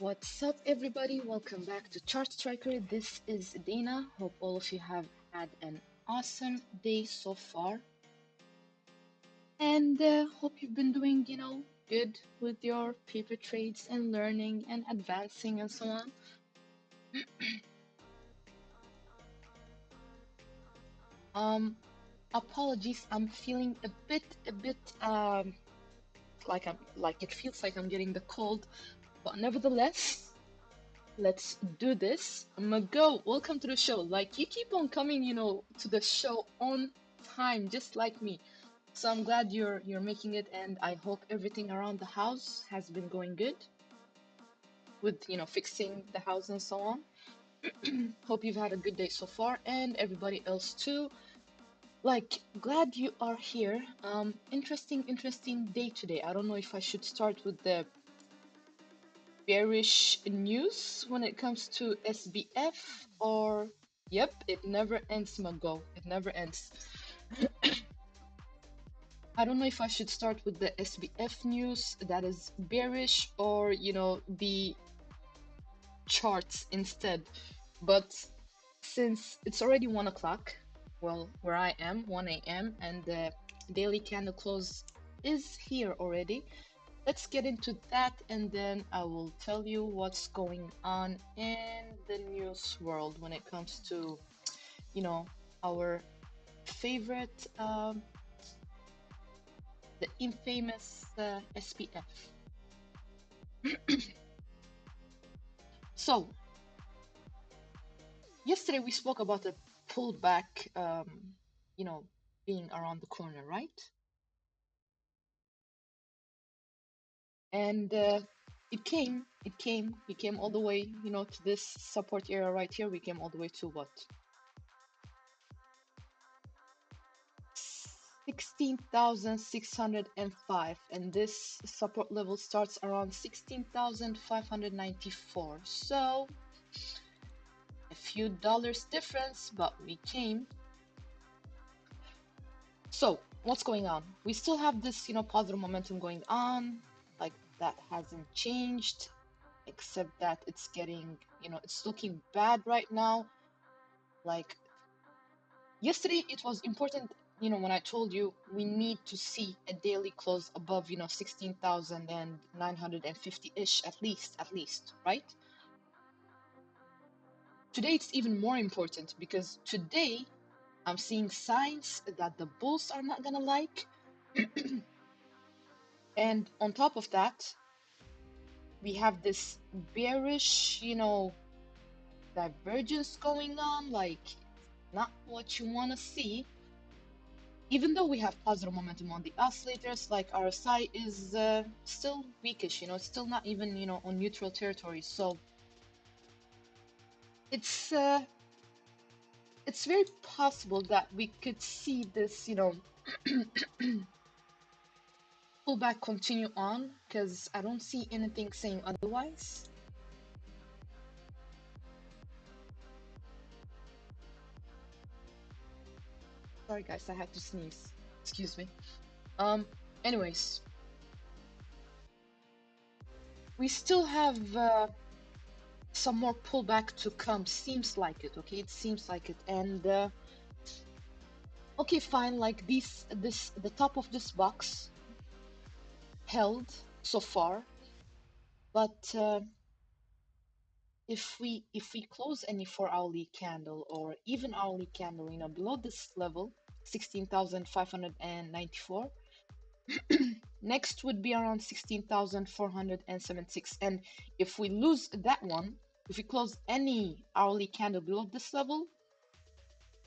What's up, everybody? Welcome back to Chart Striker. This is Dana. Hope all of you have had an awesome day so far, and hope you've been doing, good with your paper trades and learning and advancing and so on. Apologies, I'm feeling a bit like it feels like I'm getting the cold, but nevertheless. Let's do this. Mago, welcome to the show. Like, you keep on coming, to the show on time, just like me. So I'm glad you're making it, and I hope everything around the house has been going good with, fixing the house and so on. Hope you've had a good day so far, and everybody else too. Like, glad you are here. Interesting day today. I don't know if I should start with the bearish news when it comes to SBF or yep, it never ends, Mago. It never ends. I don't know if I should start with the SBF news that is bearish or the charts instead. But since it's already 1 o'clock, well, where I am, 1 a.m., and the daily candle close is here already. Let's get into that, and then I will tell you what's going on in the news world when it comes to, our favorite, the infamous SPF. So, yesterday we spoke about a pullback, you know, being around the corner, right? And we came all the way, to this support area right here. We came all the way to what? 16,605, and this support level starts around 16,594. So a few dollars difference, but we came. So what's going on? We still have this, positive momentum going on. Like, that hasn't changed, except that it's getting, it's looking bad right now. Like, yesterday it was important, when I told you we need to see a daily close above, 16,950-ish at least, right? Today it's even more important because today I'm seeing signs that the bulls are not gonna like. And on top of that, we have this bearish, divergence going on, like not what you want to see. Even though we have positive momentum on the oscillators, like RSI is still weakish, it's still not even, on neutral territory. So it's very possible that we could see this, pullback continue on, because I don't see anything saying otherwise. Sorry guys, I had to sneeze. Excuse me. Anyways, we still have some more pullback to come. Seems like it, okay? It seems like it. And okay, fine. Like the top of this box held so far, but if we close any 4-hourly candle or even hourly candle, below this level, 16,594. Next would be around 16,476. And if we lose that one, if we close any hourly candle below this level,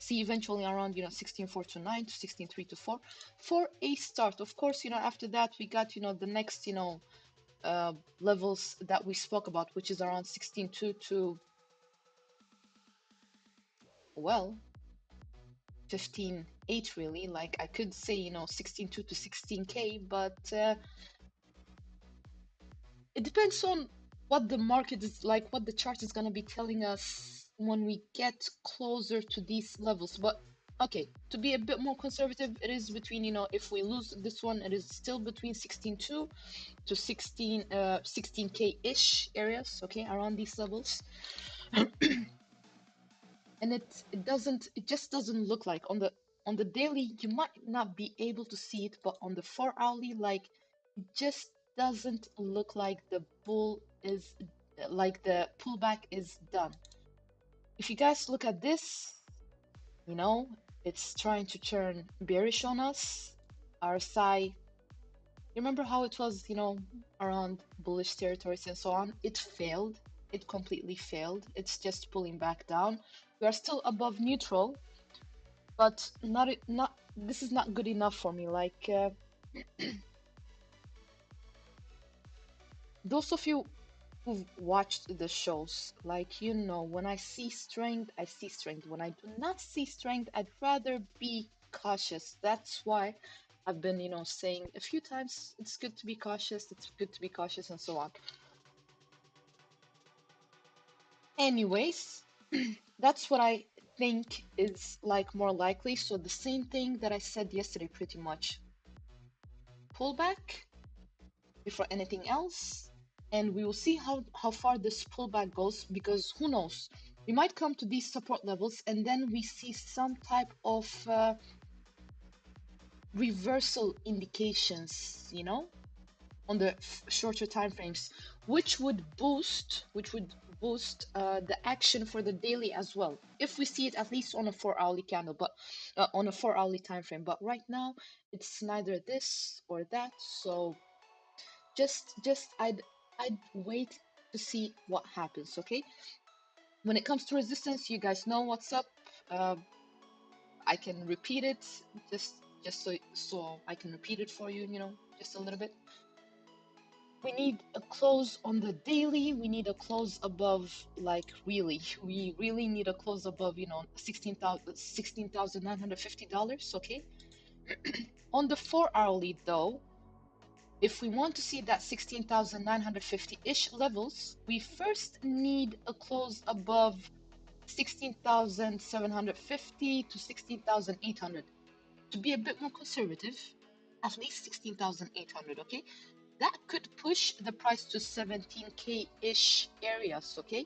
see eventually around 16,429 to 16,324 for a start. Of course, after that we got the next levels that we spoke about, which is around 16,2 to, well, 15,8 really. Like, I could say 16,2 to 16K, but it depends on what the market is like, what the chart is going to be telling us when we get closer to these levels. But Okay, to be a bit more conservative, it is between, if we lose this one, it is still between 16.2 to 16k-ish areas, okay, around these levels. And it just doesn't look like on the daily, you might not be able to see it, but on the 4 hourly, like, it just doesn't look like the bull is, like, the pullback is done. If you guys look at this, it's trying to turn bearish on us. RSI, remember how it was, around bullish territories and so on? It failed. It completely failed. It's just pulling back down. We are still above neutral, but not this is not good enough for me. Like, those of you who've watched the shows, like, when I see strength, I see strength. When I do not see strength, I'd rather be cautious. That's why I've been, saying a few times, it's good to be cautious, it's good to be cautious, and so on. Anyways, that's what I think is, like, more likely. So the same thing that I said yesterday, pretty much. Pullback before anything else, and we will see how far this pullback goes, because who knows, we might come to these support levels and then we see some type of reversal indications, on the shorter time frames, which would boost the action for the daily as well, if we see it at least on a 4 hourly candle, but on a 4 hourly time frame. But right now it's neither this or that, so just I'd wait to see what happens. Okay, when it comes to resistance, you guys know what's up. I can repeat it, just so I can repeat it for you, just a little bit. We need a close on the daily. We need a close above, like, really, we really need a close above, $16,950. Okay. On the 4 hourly though, if we want to see that 16,950-ish levels, we first need a close above 16,750 to 16,800. To be a bit more conservative, at least 16,800, okay? That could push the price to 17k-ish areas, okay?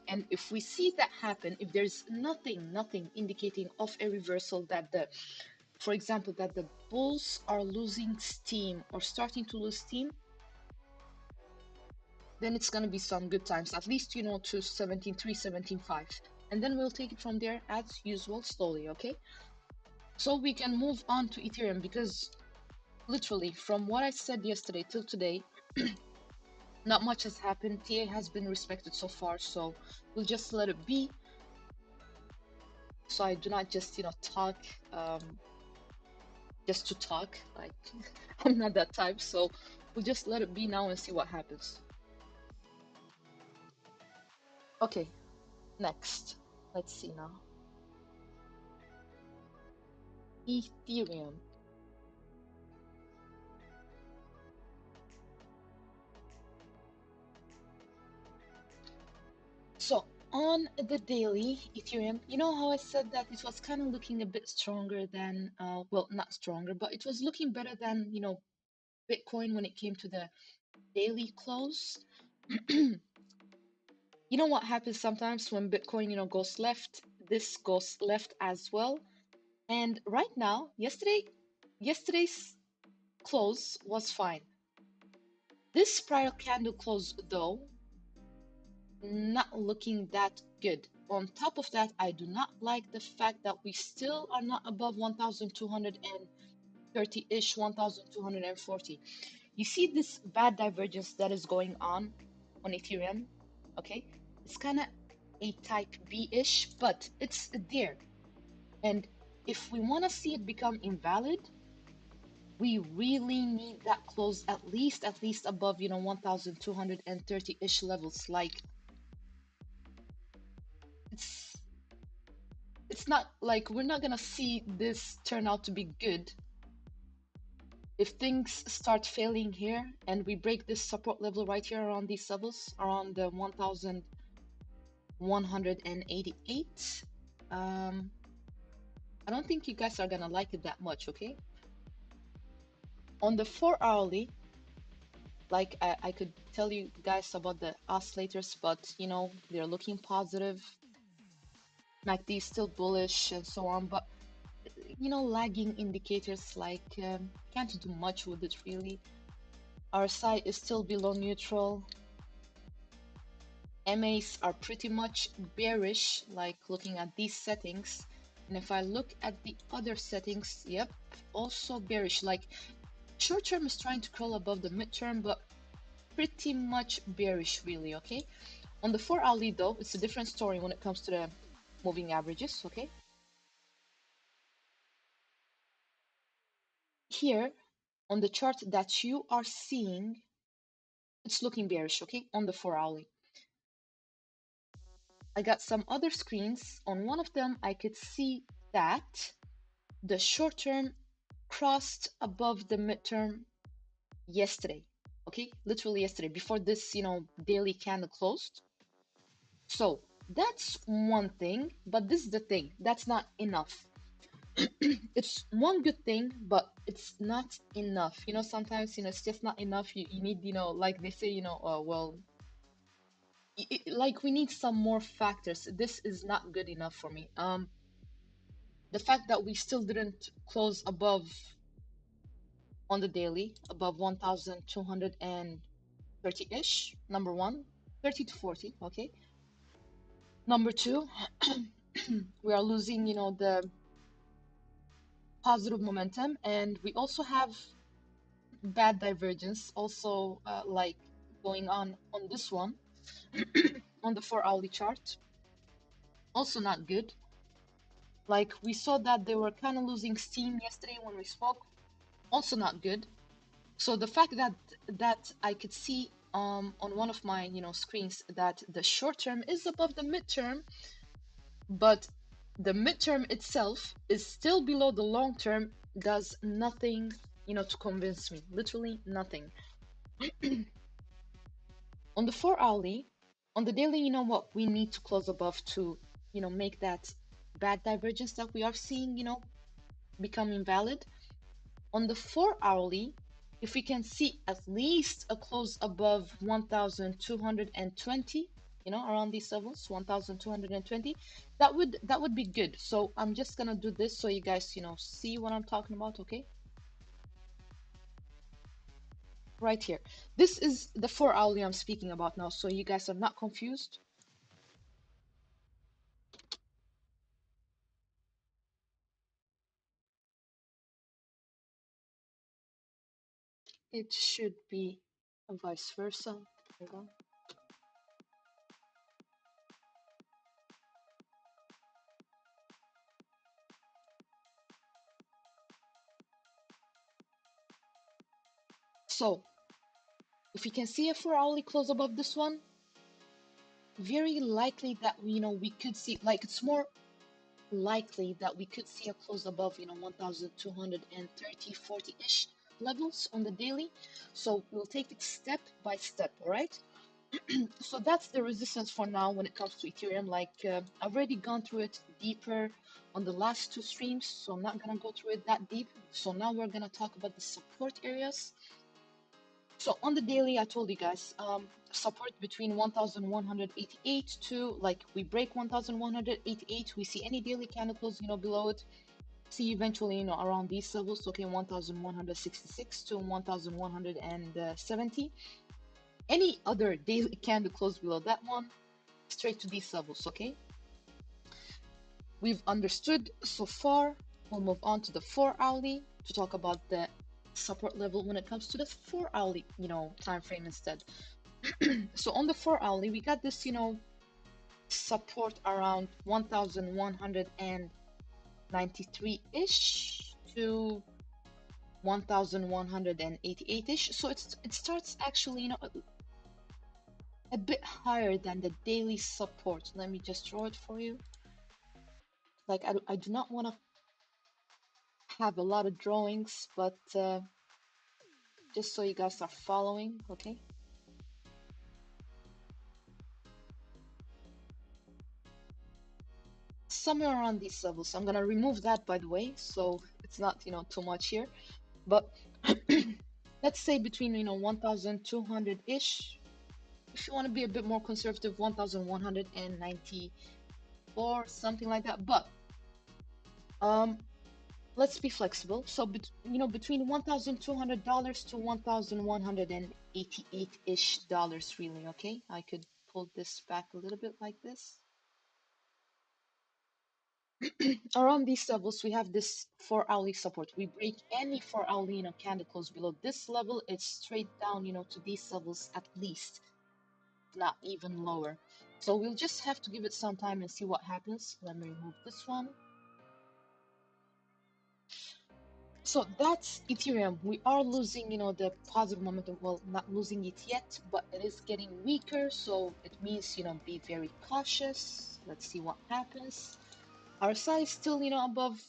And if we see that happen, if there's nothing indicating of a reversal, for example, that the bulls are losing steam or starting to lose steam, then it's going to be some good times, at least, to 17.3, 17.5. And then we'll take it from there as usual, slowly, okay? So we can move on to Ethereum, because literally from what I said yesterday till today, not much has happened. TA has been respected so far, so we'll just let it be. So I do not just, talk just to talk. Like, I'm not that type, so we'll just let it be now and see what happens. Okay, next. Let's see now. Ethereum. So on the daily Ethereum, you know how I said that it was kind of looking a bit stronger than, well, not stronger, but it was looking better than, Bitcoin when it came to the daily close. You know what happens sometimes when Bitcoin, goes left, this goes left as well. And right now, yesterday's close was fine. This spiral candle close, though, not looking that good. On top of that, I do not like the fact that we still are not above 1,230-ish, 1,240. You see this bad divergence that is going on Ethereum, okay? It's kind of a type B-ish, but it's there. And if we want to see it become invalid, we really need that close at least above, 1,230-ish levels. Like, it's not like we're not gonna see this turn out to be good if things start failing here and we break this support level right here around these levels, around the 1,188. I'm I don't think you guys are gonna like it that much, okay? On the 4 hourly, like I could tell you guys about the oscillators, but you know, they're looking positive. MACD is still bullish and so on, but you know, lagging indicators like can't do much with it really. RSI is still below neutral. MAs are pretty much bearish, like looking at these settings. And if I look at the other settings, yep, also bearish. Like short term is trying to crawl above the midterm, but pretty much bearish really, okay? On the 4 hourly though, it's a different story when it comes to the moving averages, okay? Here on the chart that you are seeing, it's looking bearish, okay? On the 4 hourly. I got some other screens. On one of them, I could see that the short term crossed above the midterm yesterday, okay? Literally yesterday, before this, you know, daily candle closed. So that's one thing, but this is the thing, that's not enough. It's one good thing, but it's not enough. You know, sometimes, you know, it's just not enough. You need, you know, like they say, you know, well, like we need some more factors. This is not good enough for me. The fact that we still didn't close above on the daily, above 1,230-ish, number one, 30 to 40, okay. Number two, we are losing, you know, the positive momentum, and we also have bad divergence also like going on this one on the 4 hourly chart, also not good. Like we saw that they were kind of losing steam yesterday when we spoke, also not good. So the fact that I could see on one of my, you know, screens that the short term is above the midterm, but the midterm itself is still below the long term, does nothing, you know, to convince me. Literally nothing. On the 4 hourly, on the daily, you know what, we need to close above to, you know, make that bad divergence that we are seeing, you know, become invalid. On the 4 hourly, if we can see at least a close above 1,220, you know, around these levels, 1,220, that would be good. So I'm just gonna do this so you guys, you know, see what I'm talking about, okay? Right here. This is the 4 hourly I'm speaking about now, so you guys are not confused. It should be vice versa. Hold on. So if you can see a 4 hourly close above this one, very likely that we could see, like, it's more likely that we could see a close above 1230, 40-ish levels on the daily. So we'll take it step by step, all right? So that's the resistance for now when it comes to Ethereum. Like I've already gone through it deeper on the last two streams, so I'm not gonna go through it that deep. So now we're gonna talk about the support areas. So on the daily, I told you guys, support between 1,188 to, like, we break 1,188, we see any daily candles, below it, see eventually, around these levels, okay, 1,166 to 1,170. Any other daily candle close below that one, straight to these levels, okay? We've understood so far. We'll move on to the 4 hourly to talk about the support level when it comes to the 4 hourly, time frame instead. So on the 4 hourly, we got this, support around 1,193-ish to 1,188-ish. So it starts actually, a bit higher than the daily support. Let me just draw it for you. Like I do not want to have a lot of drawings, but just so you guys are following, okay? somewhere around these levels. I'm gonna remove that, by the way, so it's not, too much here. But let's say between, 1,200-ish. If you want to be a bit more conservative, 1,194, something like that. But um, let's be flexible. So, between $1,200 to $1,188-ish dollars, really, okay? I could pull this back a little bit like this. Around these levels, we have this 4-hourly support. We break any 4-hourly, candle close below this level, it's straight down, to these levels at least, not even lower. So we'll just have to give it some time and see what happens. Let me remove this one. So that's Ethereum. We are losing, the positive momentum. Well, not losing it yet, but it is getting weaker. So it means, be very cautious. Let's see what happens. RSI is still, above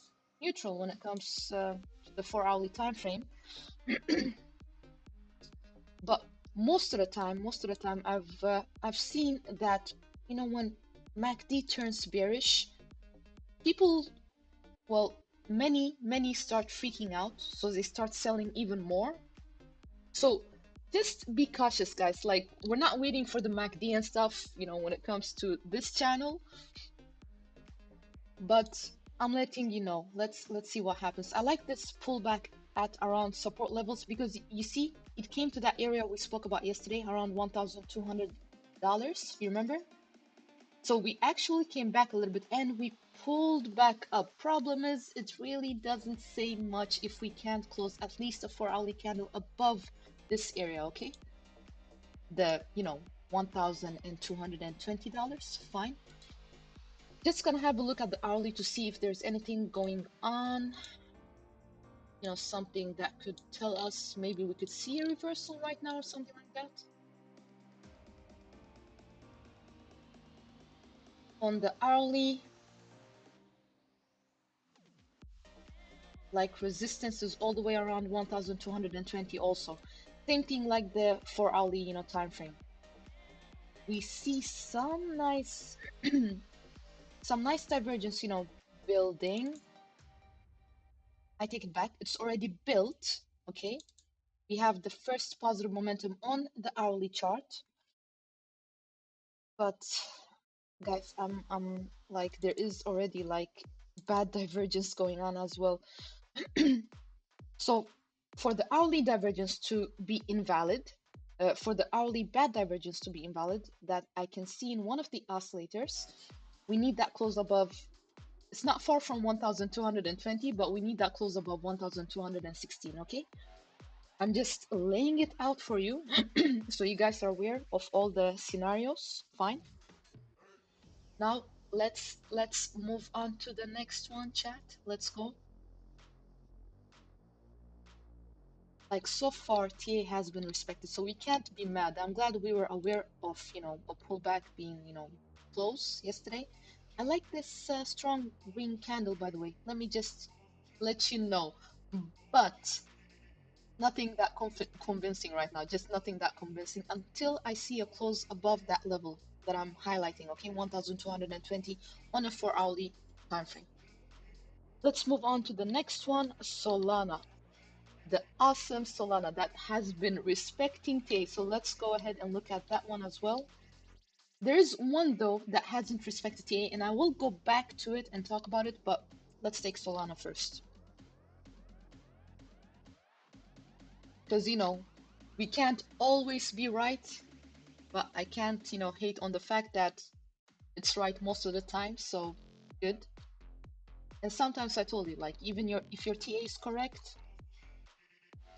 neutral when it comes to the 4-hourly time frame. But most of the time, I've seen that, when MACD turns bearish, people, well, many start freaking out, so they start selling even more. So just be cautious, guys. Like, we're not waiting for the MACD and stuff, when it comes to this channel. But I'm letting you know. Let's see what happens. I like this pullback at around support levels because you see it came to that area we spoke about yesterday, around $1,200. You remember? So we actually came back a little bit and we pulled back up. Problem is, it really doesn't say much if we can't close at least a 4-hourly candle above this area, okay? The, $1,220. Fine. Just gonna have a look at the hourly to see if there's anything going on. Something that could tell us maybe we could see a reversal right now or something like that. On the hourly, like, resistance is all the way around 1,220 also. Same thing like the 4-hourly, time frame. We see some nice some nice divergence, building. I take it back. It's already built, okay? We have the first positive momentum on the hourly chart. But guys, I'm like, there is already like bad divergence going on as well. So for the hourly divergence to be invalid, for the hourly bad divergence to be invalid, that I can see in one of the oscillators, we need that close above. It's not far from 1,220, but we need that close above 1,216. Okay, I'm just laying it out for you so you guys are aware of all the scenarios. Fine. Now let's move on to the next one, chat. Let's go. Like, so far TA has been respected, so we can't be mad. I'm glad we were aware of, a pullback being, close yesterday. I like this strong green candle, by the way. Let me just let you know. But nothing that convincing right now, just nothing that convincing until I see a close above that level that I'm highlighting, okay? 1,220 on a 4-hourly time frame. Let's move on to the next one, Solana. The awesome Solana that has been respecting TA. So let's go ahead and look at that one as well. There is one though that hasn't respected TA, and I will go back to it and talk about it, but let's take Solana first. Because, we can't always be right, but I can't, hate on the fact that it's right most of the time, so good. And sometimes I told you, like, even if your TA is correct,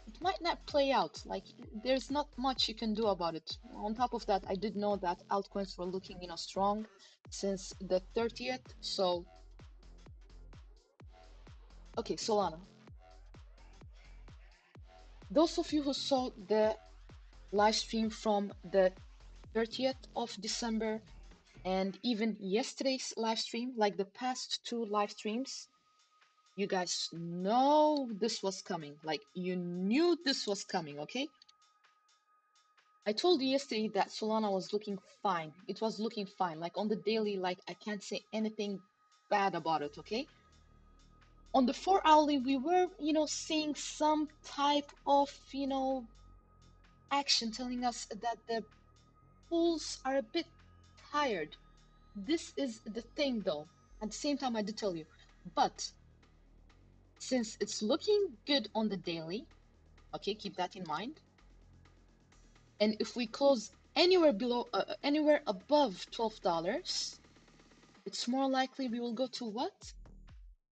it might not play out. Like, there's not much you can do about it. On top of that, I did know that altcoins were looking, strong since the 30th. So, okay, Solana. Those of you who saw the live stream from the 30th of December and even yesterday's live stream, like the past 2 live streams, you guys know this was coming. Like, you knew this was coming, okay? I told you yesterday that Solana was looking fine. It was looking fine. Like, on the daily, like, I can't say anything bad about it, okay? On the 4 hourly, we were, seeing some type of, action telling us that the bulls are a bit tired. This is the thing though. At the same time, I did tell you. But since it's looking good on the daily, okay, keep that in mind. And if we close anywhere below, anywhere above $12, it's more likely we will go to what?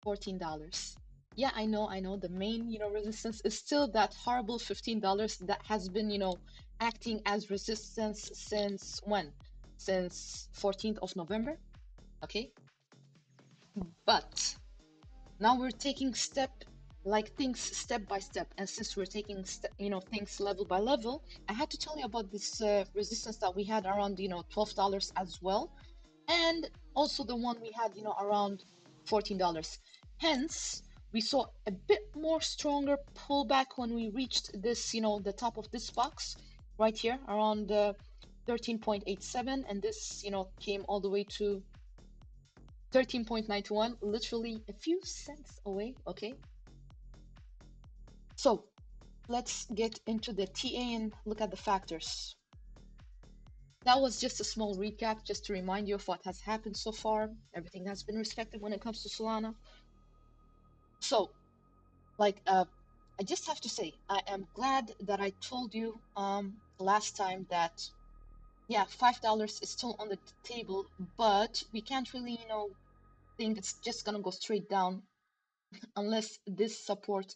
$14. Yeah, I know. The main, resistance is still that horrible $15 that has been, acting as resistance since when? Since 14th of November, okay? But now we're taking things step by step, and since we're taking things level by level, I had to tell you about this resistance that we had around $12 as well, and also the one we had around $14. Hence we saw a bit more stronger pullback when we reached this the top of this box right here around 13.87, and this came all the way to 13.91, literally a few cents away, okay? So let's get into the TA and look at the factors. That was just a small recap, just to remind you of what has happened so far. Everything has been respected when it comes to Solana. So, I just have to say, I am glad that I told you last time that, yeah, $5 is still on the table, but we can't really, think it's just gonna go straight down unless this support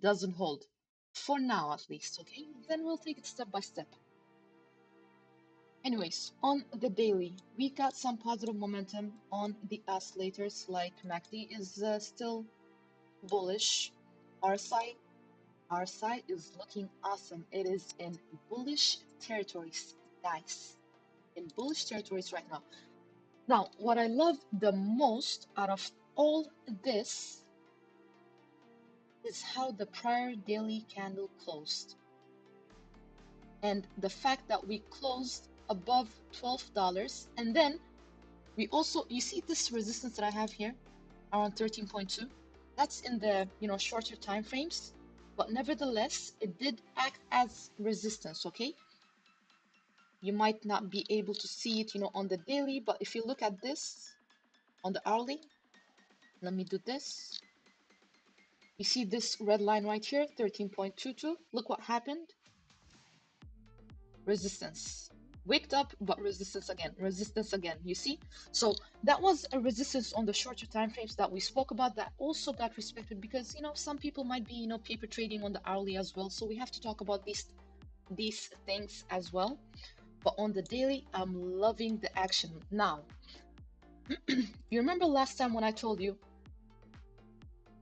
doesn't hold. For now, at least, okay? Then we'll take it step by step. Anyways, on the daily, we got some positive momentum on the oscillators, like MACD is still bullish. RSI is looking awesome. It is in bullish territories, guys. In bullish territories right now. Now, what I love the most out of all this is how the prior daily candle closed. And the fact that we closed above $12, and then we also, you see this resistance that I have here around 13.2, that's in the shorter time frames, but nevertheless it did act as resistance, okay? You might not be able to see it on the daily, but if you look at this on the hourly, let me do this. You see this red line right here, 13.22. Look what happened. Resistance. Waked up, but resistance again, you see? So that was a resistance on the shorter time frames that we spoke about that also got respected, because some people might be paper trading on the hourly as well, so we have to talk about these things as well. But on the daily, I'm loving the action. Now, you remember last time when I told you,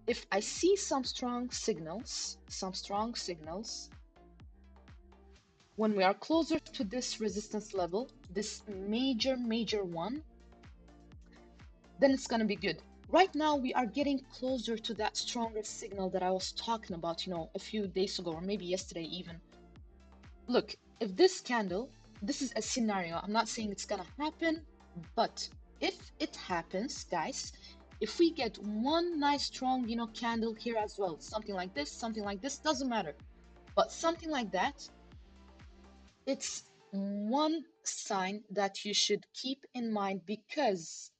if I see some strong signals, when we are closer to this resistance level, this major one, then it's gonna be good. Right now, we are getting closer to that stronger signal that I was talking about, a few days ago, or maybe yesterday even. Look, if this candle, this is a scenario, I'm not saying it's gonna happen, but if it happens, guys, if we get one nice strong, candle here as well, something like this, doesn't matter, but something like that, it's one sign that you should keep in mind, because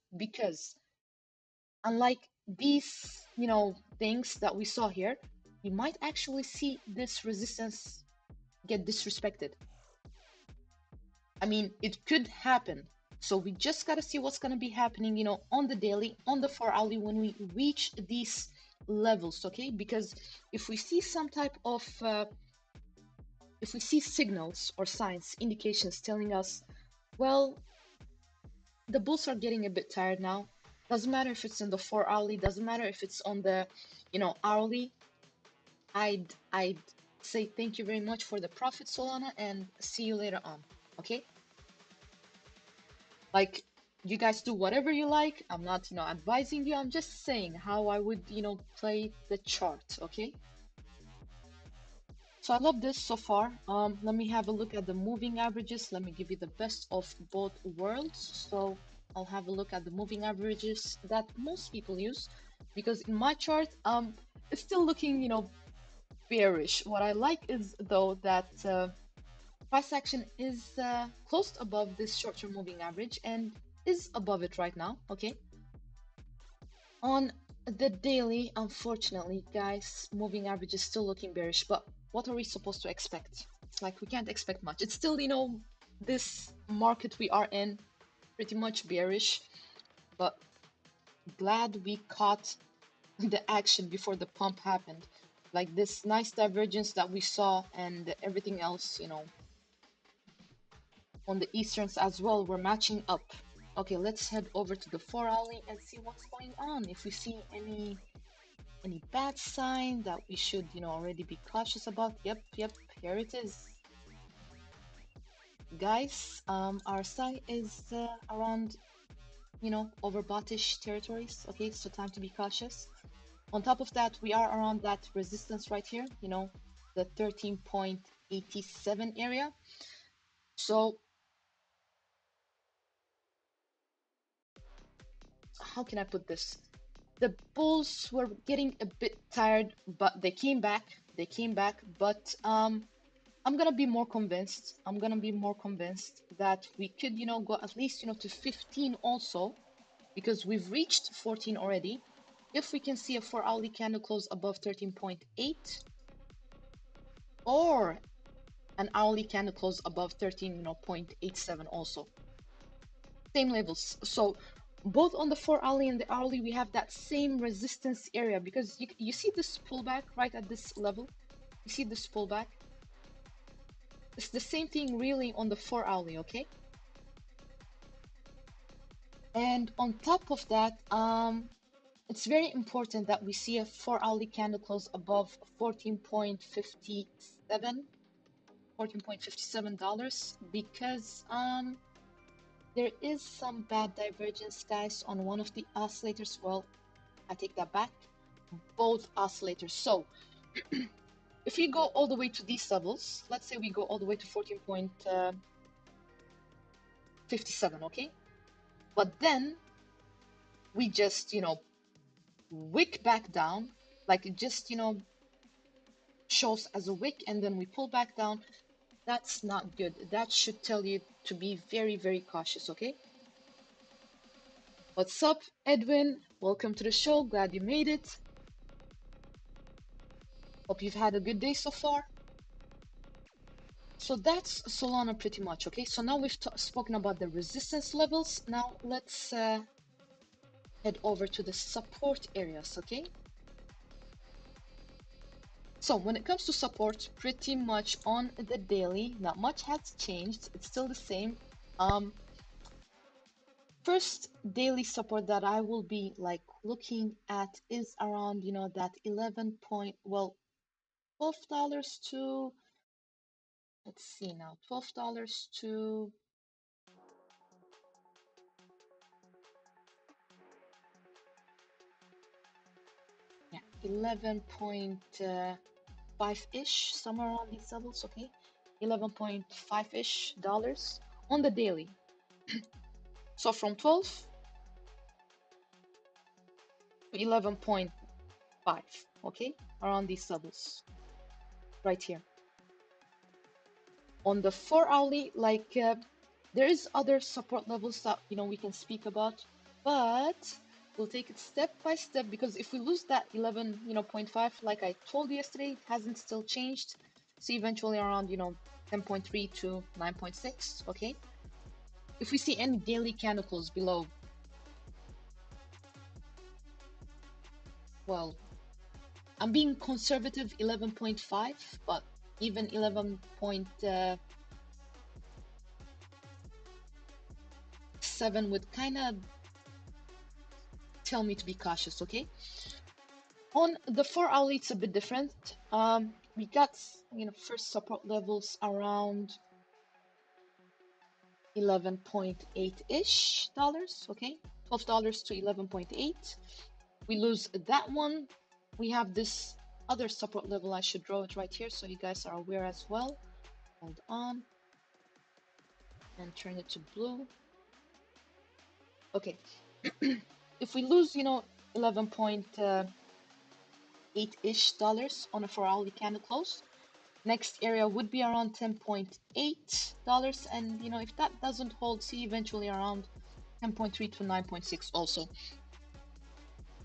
unlike these things that we saw here, you might actually see this resistance get disrespected. I mean, it could happen, so we just got to see what's going to be happening on the daily, on the 4 hourly, when we reach these levels, okay? Because if we see some type of if we see signals or signs, indications telling us, well, the bulls are getting a bit tired now, doesn't matter if it's in the 4 hourly, doesn't matter if it's on the hourly, I'd say thank you very much for the profit, Solana, and see you later on, okay? Like, you guys do whatever you like. I'm not advising you, I'm just saying how I would play the chart, okay? So I love this so far. Let me have a look at the moving averages. Let me give you the best of both worlds. So I'll have a look at the moving averages that most people use, because in my chart, it's still looking, bearish. What I like is though that price action is close above this short-term moving average and is above it right now. Okay. On the daily, unfortunately, guys, moving average is still looking bearish, but what are we supposed to expect? It's like we can't expect much. It's still, this market we are in, pretty much bearish, but glad we caught the action before the pump happened. Like this nice divergence that we saw and everything else, on the Easterns as well, we're matching up. Okay, let's head over to the 4-hourly and see what's going on. If we see any bad sign that we should, already be cautious about. Yep, here it is. Guys, our site is around, overboughtish territories. Okay, so time to be cautious. On top of that, we are around that resistance right here, the 13.87 area. So how can I put this? The bulls were getting a bit tired, but they came back. But I'm gonna be more convinced. That we could, go at least, to 15 also, because we've reached 14 already. If we can see a 4-hourly candle close above 13.8, or an hourly candle close above 13.87 also. Same levels. So both on the 4-hourly and the hourly, we have that same resistance area, because you see this pullback right at this level. You see this pullback. It's the same thing really on the 4-hourly, okay? And on top of that, it's very important that we see a 4-hourly candle close above 14.57 dollars, because there is some bad divergence, guys, on one of the oscillators. Well, I take that back, both oscillators. So if we go all the way to these levels, let's say we go all the way to 14.57, okay? But then we just, wick back down, like it just, shows as a wick, and then we pull back down. That's not good. That should tell you to be very, very cautious, okay? What's up, Edwin? Welcome to the show. Glad you made it. Hope you've had a good day so far. So that's Solana pretty much, okay? So now we've spoken about the resistance levels. Now let's head over to the support areas, okay? So when it comes to support, pretty much on the daily, not much has changed. It's still the same. First daily support that I will be like looking at is around, that 11 point, well, $12 to, let's see now, $12 to, yeah, 11.5-ish, somewhere around these levels, okay? 11.5-ish dollars on the daily. So from 12 to 11.5, okay? Around these levels, right here. On the 4-hourly, like, there is other support levels that, we can speak about, but we'll take it step by step, because if we lose that 11.5, like I told you yesterday, it hasn't still changed. So eventually around, 10.3 to 9.6, okay? If we see any daily candles below, well, I'm being conservative, 11.5, but even 11.7 would kind of tell me to be cautious, okay? On the 4-hourly, it's a bit different. We got, first support levels around 11.8-ish dollars, okay? $12 to 11.8. We lose that one. We have this other support level. I should draw it right here so you guys are aware as well. Hold on. And turn it to blue. Okay. If we lose, 11.8-ish dollars on a 4-hourly candle close, next area would be around $10.8, and if that doesn't hold, see eventually around 10.3 to 9.6 also.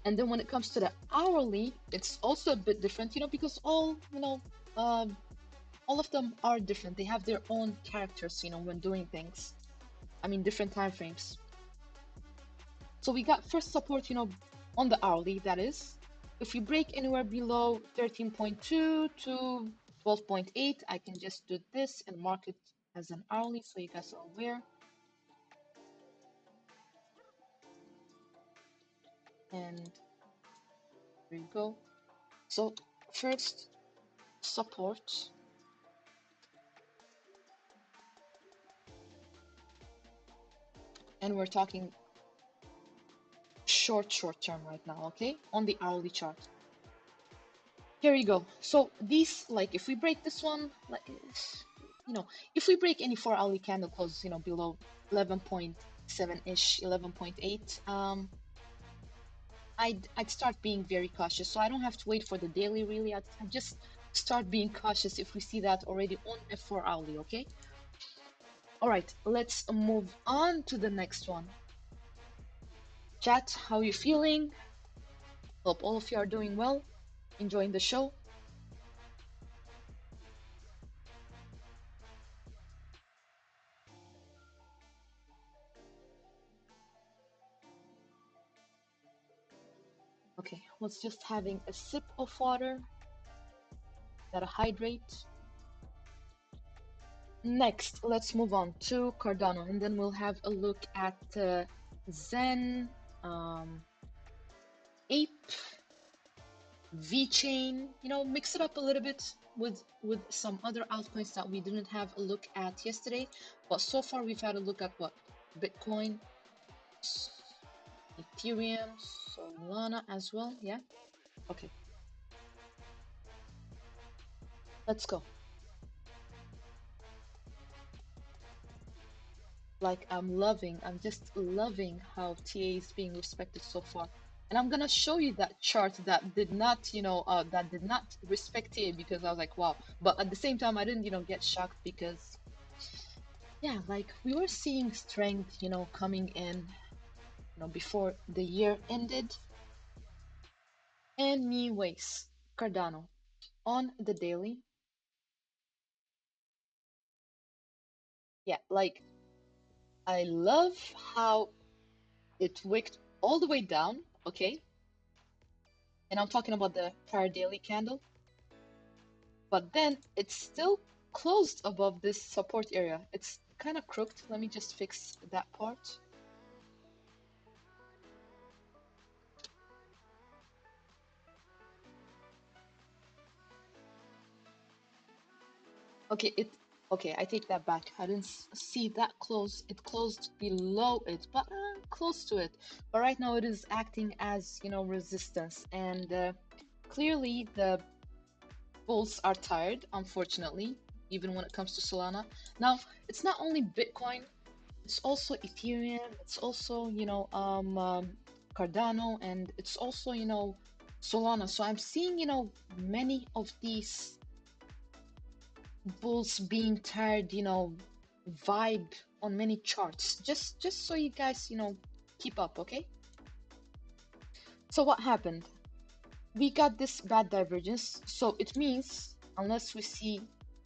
And then when it comes to the hourly, it's also a bit different, because all of them are different. They have their own characters, when doing things. I mean, different time frames. So we got first support, on the hourly, that is. If we break anywhere below 13.2 to 12.8, I can just do this and mark it as an hourly so you guys are aware. And there you go. So first support. And we're talking short term right now, okay? On the hourly chart. Here you go. So these, like, if we break this one, like, if we break any 4-hourly candle close, below 11.7-ish, 11.8, I'd start being very cautious. So I don't have to wait for the daily, really. I'd just start being cautious if we see that already on a 4-hourly, okay? All right, let's move on to the next one. Chat, how you feeling? Hope all of you are doing well, enjoying the show. Okay, was just having a sip of water. Gotta hydrate. Next, let's move on to Cardano, and then we'll have a look at Zen, Ape, VeChain. Mix it up a little bit with some other altcoins that we didn't have a look at yesterday. But so far, we've had a look at what? Bitcoin, Ethereum, Solana as well. Yeah. Okay. Let's go. Like, I'm just loving how TA is being respected so far. And I'm gonna show you that chart that did not, that did not respect TA, because I was like, wow. But at the same time, I didn't, get shocked, because, yeah, like, we were seeing strength, coming in, before the year ended. Anyways, Cardano, on the daily. Yeah, like, I love how it wicked all the way down, okay? And I'm talking about the prior daily candle. But then it's still closed above this support area. It's kind of crooked. Let me just fix that part. Okay, I take that back. I didn't see that close. It closed below it, but close to it. But right now it is acting as, resistance. And clearly the bulls are tired, unfortunately, even when it comes to Solana. Now, it's not only Bitcoin, it's also Ethereum, it's also, Cardano, and it's also, Solana. So I'm seeing, many of these bulls being tired, vibe on many charts. Just so you guys, keep up, okay? So what happened? We got this bad divergence, so it means unless we see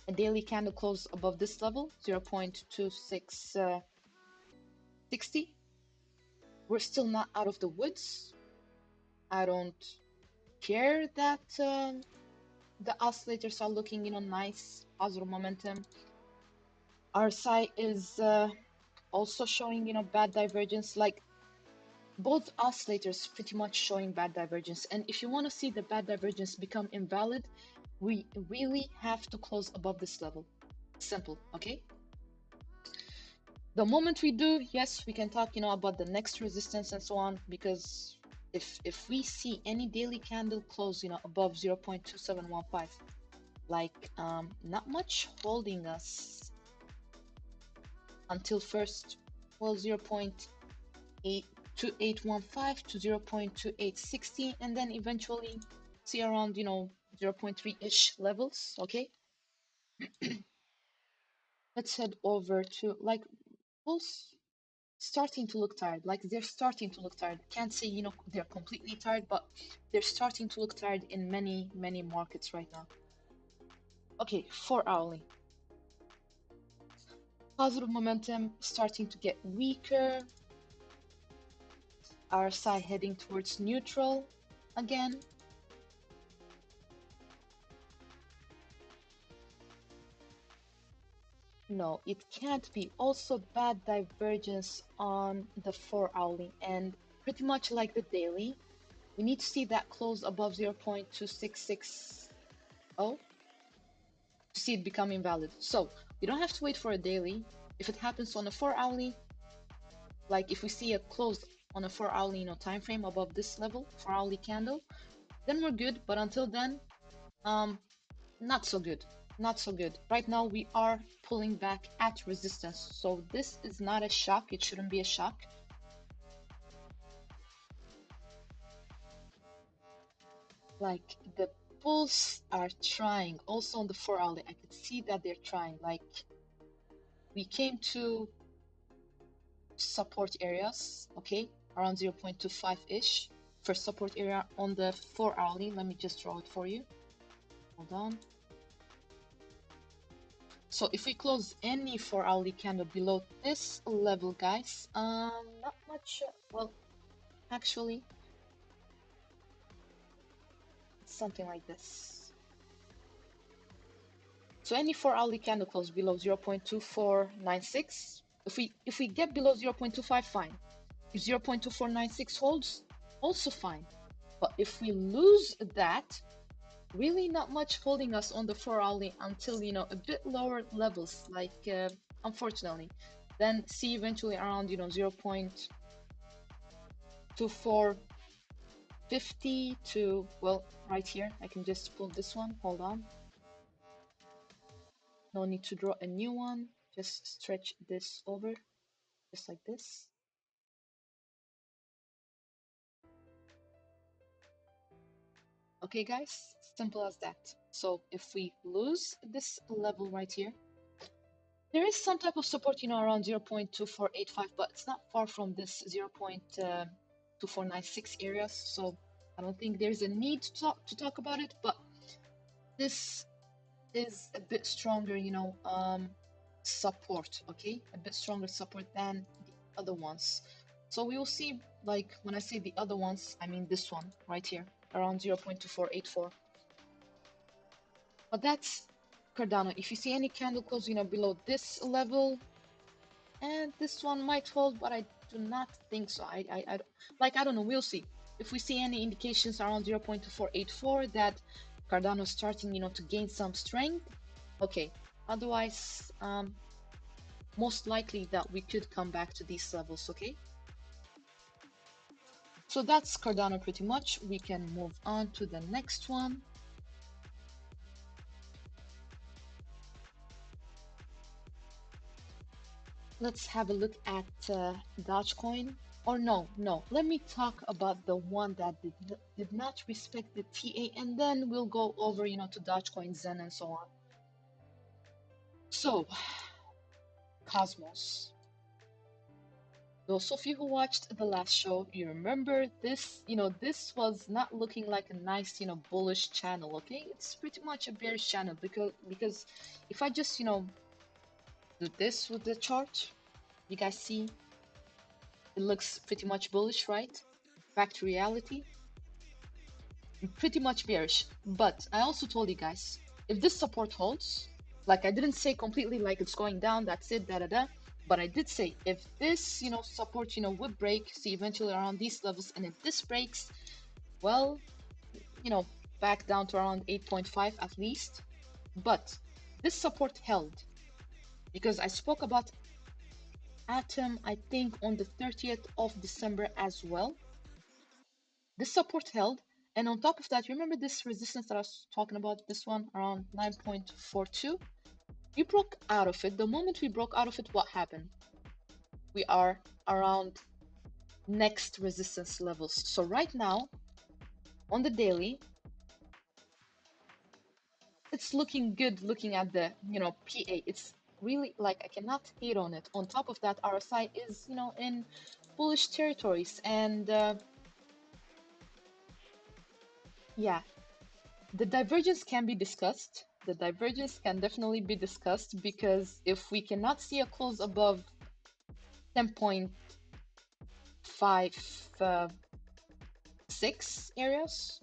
a daily candle close above this level, 0.2660, we're still not out of the woods. I don't care that the oscillators are looking, nice, positive momentum. RSI is also showing, bad divergence. Like, both oscillators pretty much showing bad divergence. And if you want to see the bad divergence become invalid, we really have to close above this level. Simple, okay? The moment we do, yes, we can talk, about the next resistance and so on, because if we see any daily candle close, above 0.2715, like, not much holding us until first, well, 0.8 0.2815 to 0.2860, and then eventually see around 0.3-ish levels. Okay, let's head over to like bulls starting to look tired. Like they're starting to look tired. Can't say they're completely tired, but they're starting to look tired in many markets right now. Okay, 4 hourly. Positive momentum starting to get weaker. RSI heading towards neutral again. No, it can't be. Also bad divergence on the 4 hourly, and pretty much like the daily, we need to see that close above 0.2660 to see it become invalid. So we don't have to wait for a daily. If it happens on a 4 hourly, like if we see a close on a 4 hourly time frame above this level, 4 hourly candle, then we're good. But until then, not so good. Not so good. Right now we are pulling back at resistance. So this is not a shock. It shouldn't be a shock. Like the bulls are trying. Also on the 4 hourly, I could see that they're trying. Like we came to support areas, okay, around 0.25-ish. First support area on the 4 hourly. Let me just draw it for you. Hold on. So if we close any 4 hourly candle below this level, guys, not much, well, actually, it's something like this. So any 4 hourly candle close below 0.2496. If we get below 0.25, fine. If 0.2496 holds, also fine. But if we lose that, really not much holding us on the 4 hourly until a bit lower levels, like unfortunately, then see eventually around 0.2450 to, well, right here. I can just pull this one. Hold on, no need to draw a new one, just stretch this over just like this. Okay guys, simple as that. So if we lose this level right here, there is some type of support, around 0.2485, but it's not far from this 0.2496 areas. So I don't think there's a need to talk about it, but this is a bit stronger, support, okay? A bit stronger support than the other ones. So we will see, like when I say the other ones, I mean this one right here, around 0.2484. But that's Cardano. If you see any candle close, below this level, and this one might hold, but I do not think so. I don't know. We'll see. If we see any indications around 0.2484 that Cardano is starting, to gain some strength, okay. Otherwise, most likely that we could come back to these levels, okay? So that's Cardano pretty much. We can move on to the next one. Let's have a look at Dogecoin. Or no, let me talk about the one that did not respect the TA, and then we'll go over, to Dogecoin, Zen, and so on. So, Cosmos. Those of you who watched the last show, you remember this, this was not looking like a nice, bullish channel, okay? It's pretty much a bearish channel because if I just, do this with the chart, you guys see it looks pretty much bullish, right? Back to reality, pretty much bearish. But I also told you guys, if this support holds, like I didn't say completely like it's going down, that's it, da. But I did say if this, support, would break, see eventually around these levels, and if this breaks, well, back down to around 8.5 at least. But this support held because I spoke about Atom, I think on the 30th of December as well. This support held, and on top of that, remember this resistance that I was talking about, this one around 9.42? We broke out of it. The moment we broke out of it, what happened? We are around next resistance levels. So right now on the daily, it's looking good. Looking at the PA, it's really like I cannot hate on it. On top of that, RSI is in bullish territories, and yeah, the divergence can be discussed. The divergence can definitely be discussed because if we cannot see a close above 10.56 areas,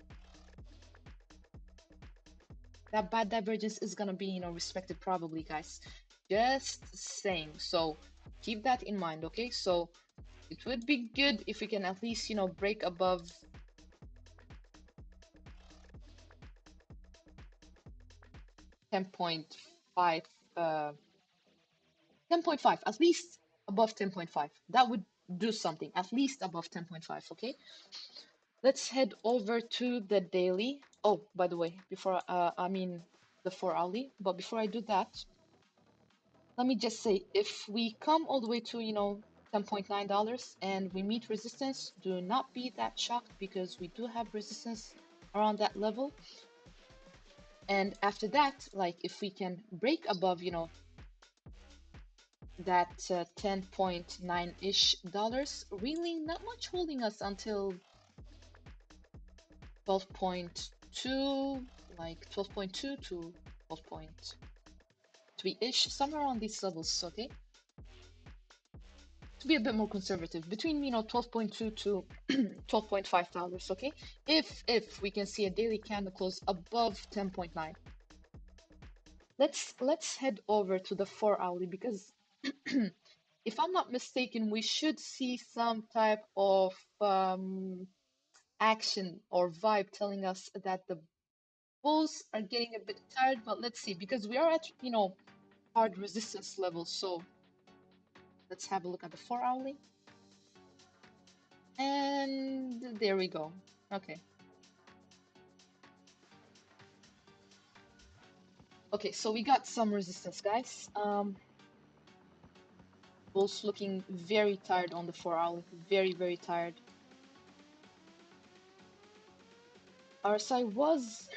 that bad divergence is gonna be respected probably, guys. Just saying. So keep that in mind, okay? So it would be good if we can at least break above 10.5, 10.5, at least above 10.5. That would do something, at least above 10.5, okay? Let's head over to the daily. Oh, by the way, before I mean the 4 hourly, but before I do that, let me just say, if we come all the way to $10.9 and we meet resistance, do not be that shocked because we do have resistance around that level. And after that, like if we can break above that 10.9-ish dollars, really not much holding us until 12.2, like 12.2 to 12.3-ish, somewhere around these levels, okay? To be a bit more conservative, between 12.2 to $12.5, okay? If we can see a daily candle close above 10.9. Let's head over to the 4 hourly because if I'm not mistaken, we should see some type of action or vibe telling us that the bulls are getting a bit tired. But let's see, because we are at hard resistance levels. So let's have a look at the 4 hourly, and there we go. Okay. Okay, so we got some resistance, guys. Bulls looking very tired on the 4 hourly, very, very tired. RSI was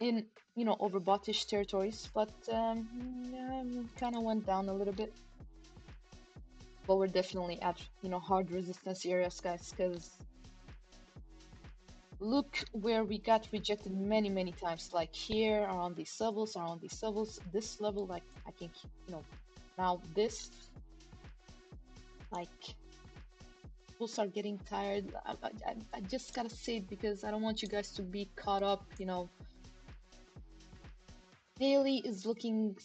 in overboughtish territories, but kind of went down a little bit. But we're definitely at hard resistance areas, guys, because look where we got rejected many times, like here around these levels, this level, like I think now this, like people start getting tired. I just gotta say it because I don't want you guys to be caught up. Daily is looking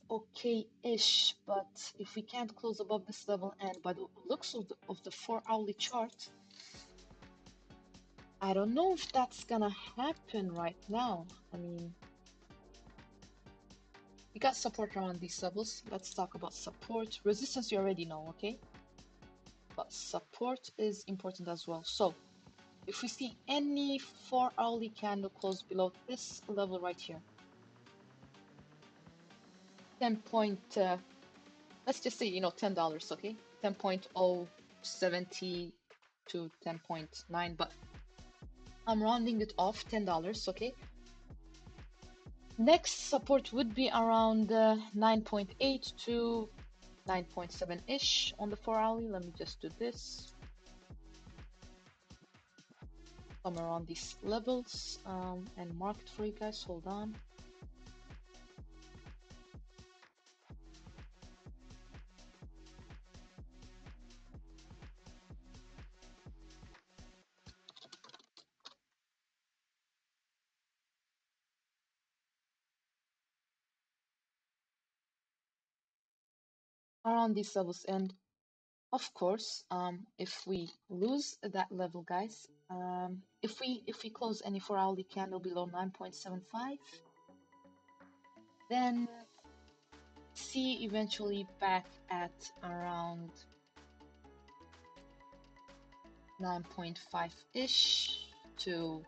okay-ish, but if we can't close above this level, and by the looks of the 4 hourly chart, I don't know if that's gonna happen right now. I mean, we got support around these levels. Let's talk about support. Resistance you already know, okay? But support is important as well. So if we see any 4 hourly candle close below this level right here, 10 point, let's just say, $10, okay? 10.070 to 10.9, but I'm rounding it off, $10, okay? Next support would be around 9.8 to 9.7-ish on the 4 hourly. Let me just do this. Somewhere around these levels and mark it for you guys. Hold on. Around these levels, and of course, if we lose that level, guys, if we close any 4 hourly candle below 9.75, then see eventually back at around 9.5-ish to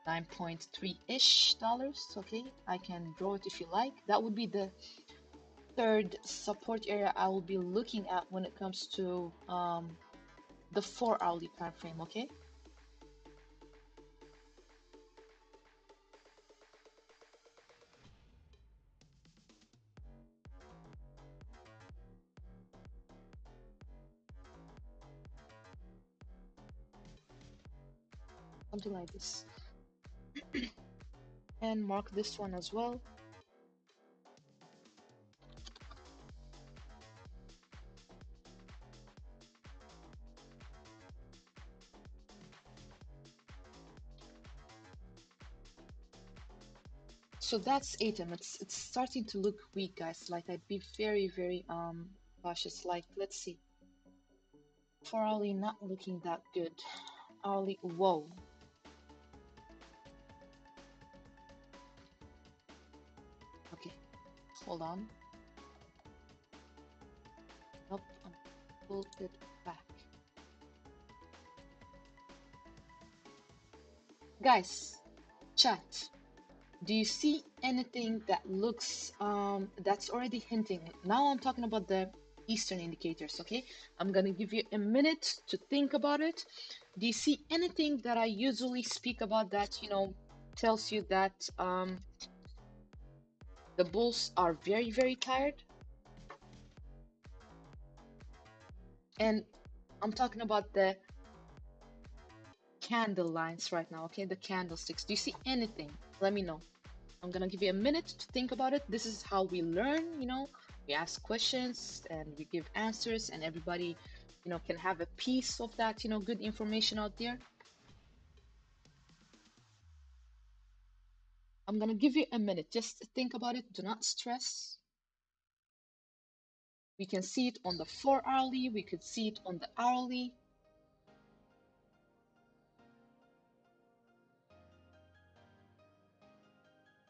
9.3-ish dollars. Okay, I can draw it if you like. That would be the third support area I will be looking at when it comes to the 4-hourly time frame, okay? Something like this. And mark this one as well. So that's ATEM. It's starting to look weak, guys. Like I'd be very, very cautious. Like let's see. For hourly, not looking that good. Hourly, whoa. Okay, hold on. Nope, I'm pull it back. Guys, chat. Do you see anything that looks that's already hinting? Now I'm talking about the Eastern indicators, okay? I'm gonna give you a minute to think about it. Do you see anything that I usually speak about that, you know, tells you that the bulls are very, very tired? And I'm talking about the candle lines right now, okay? The candlesticks. Do you see anything? Let me know. I'm gonna give you a minute to think about it. This is how we learn, you know. We ask questions and we give answers, and everybody, you know, can have a piece of that, you know, good information out there. I'm gonna give you a minute. Just think about it. Do not stress. We can see it on the 4-hourly. We could see it on the hourly.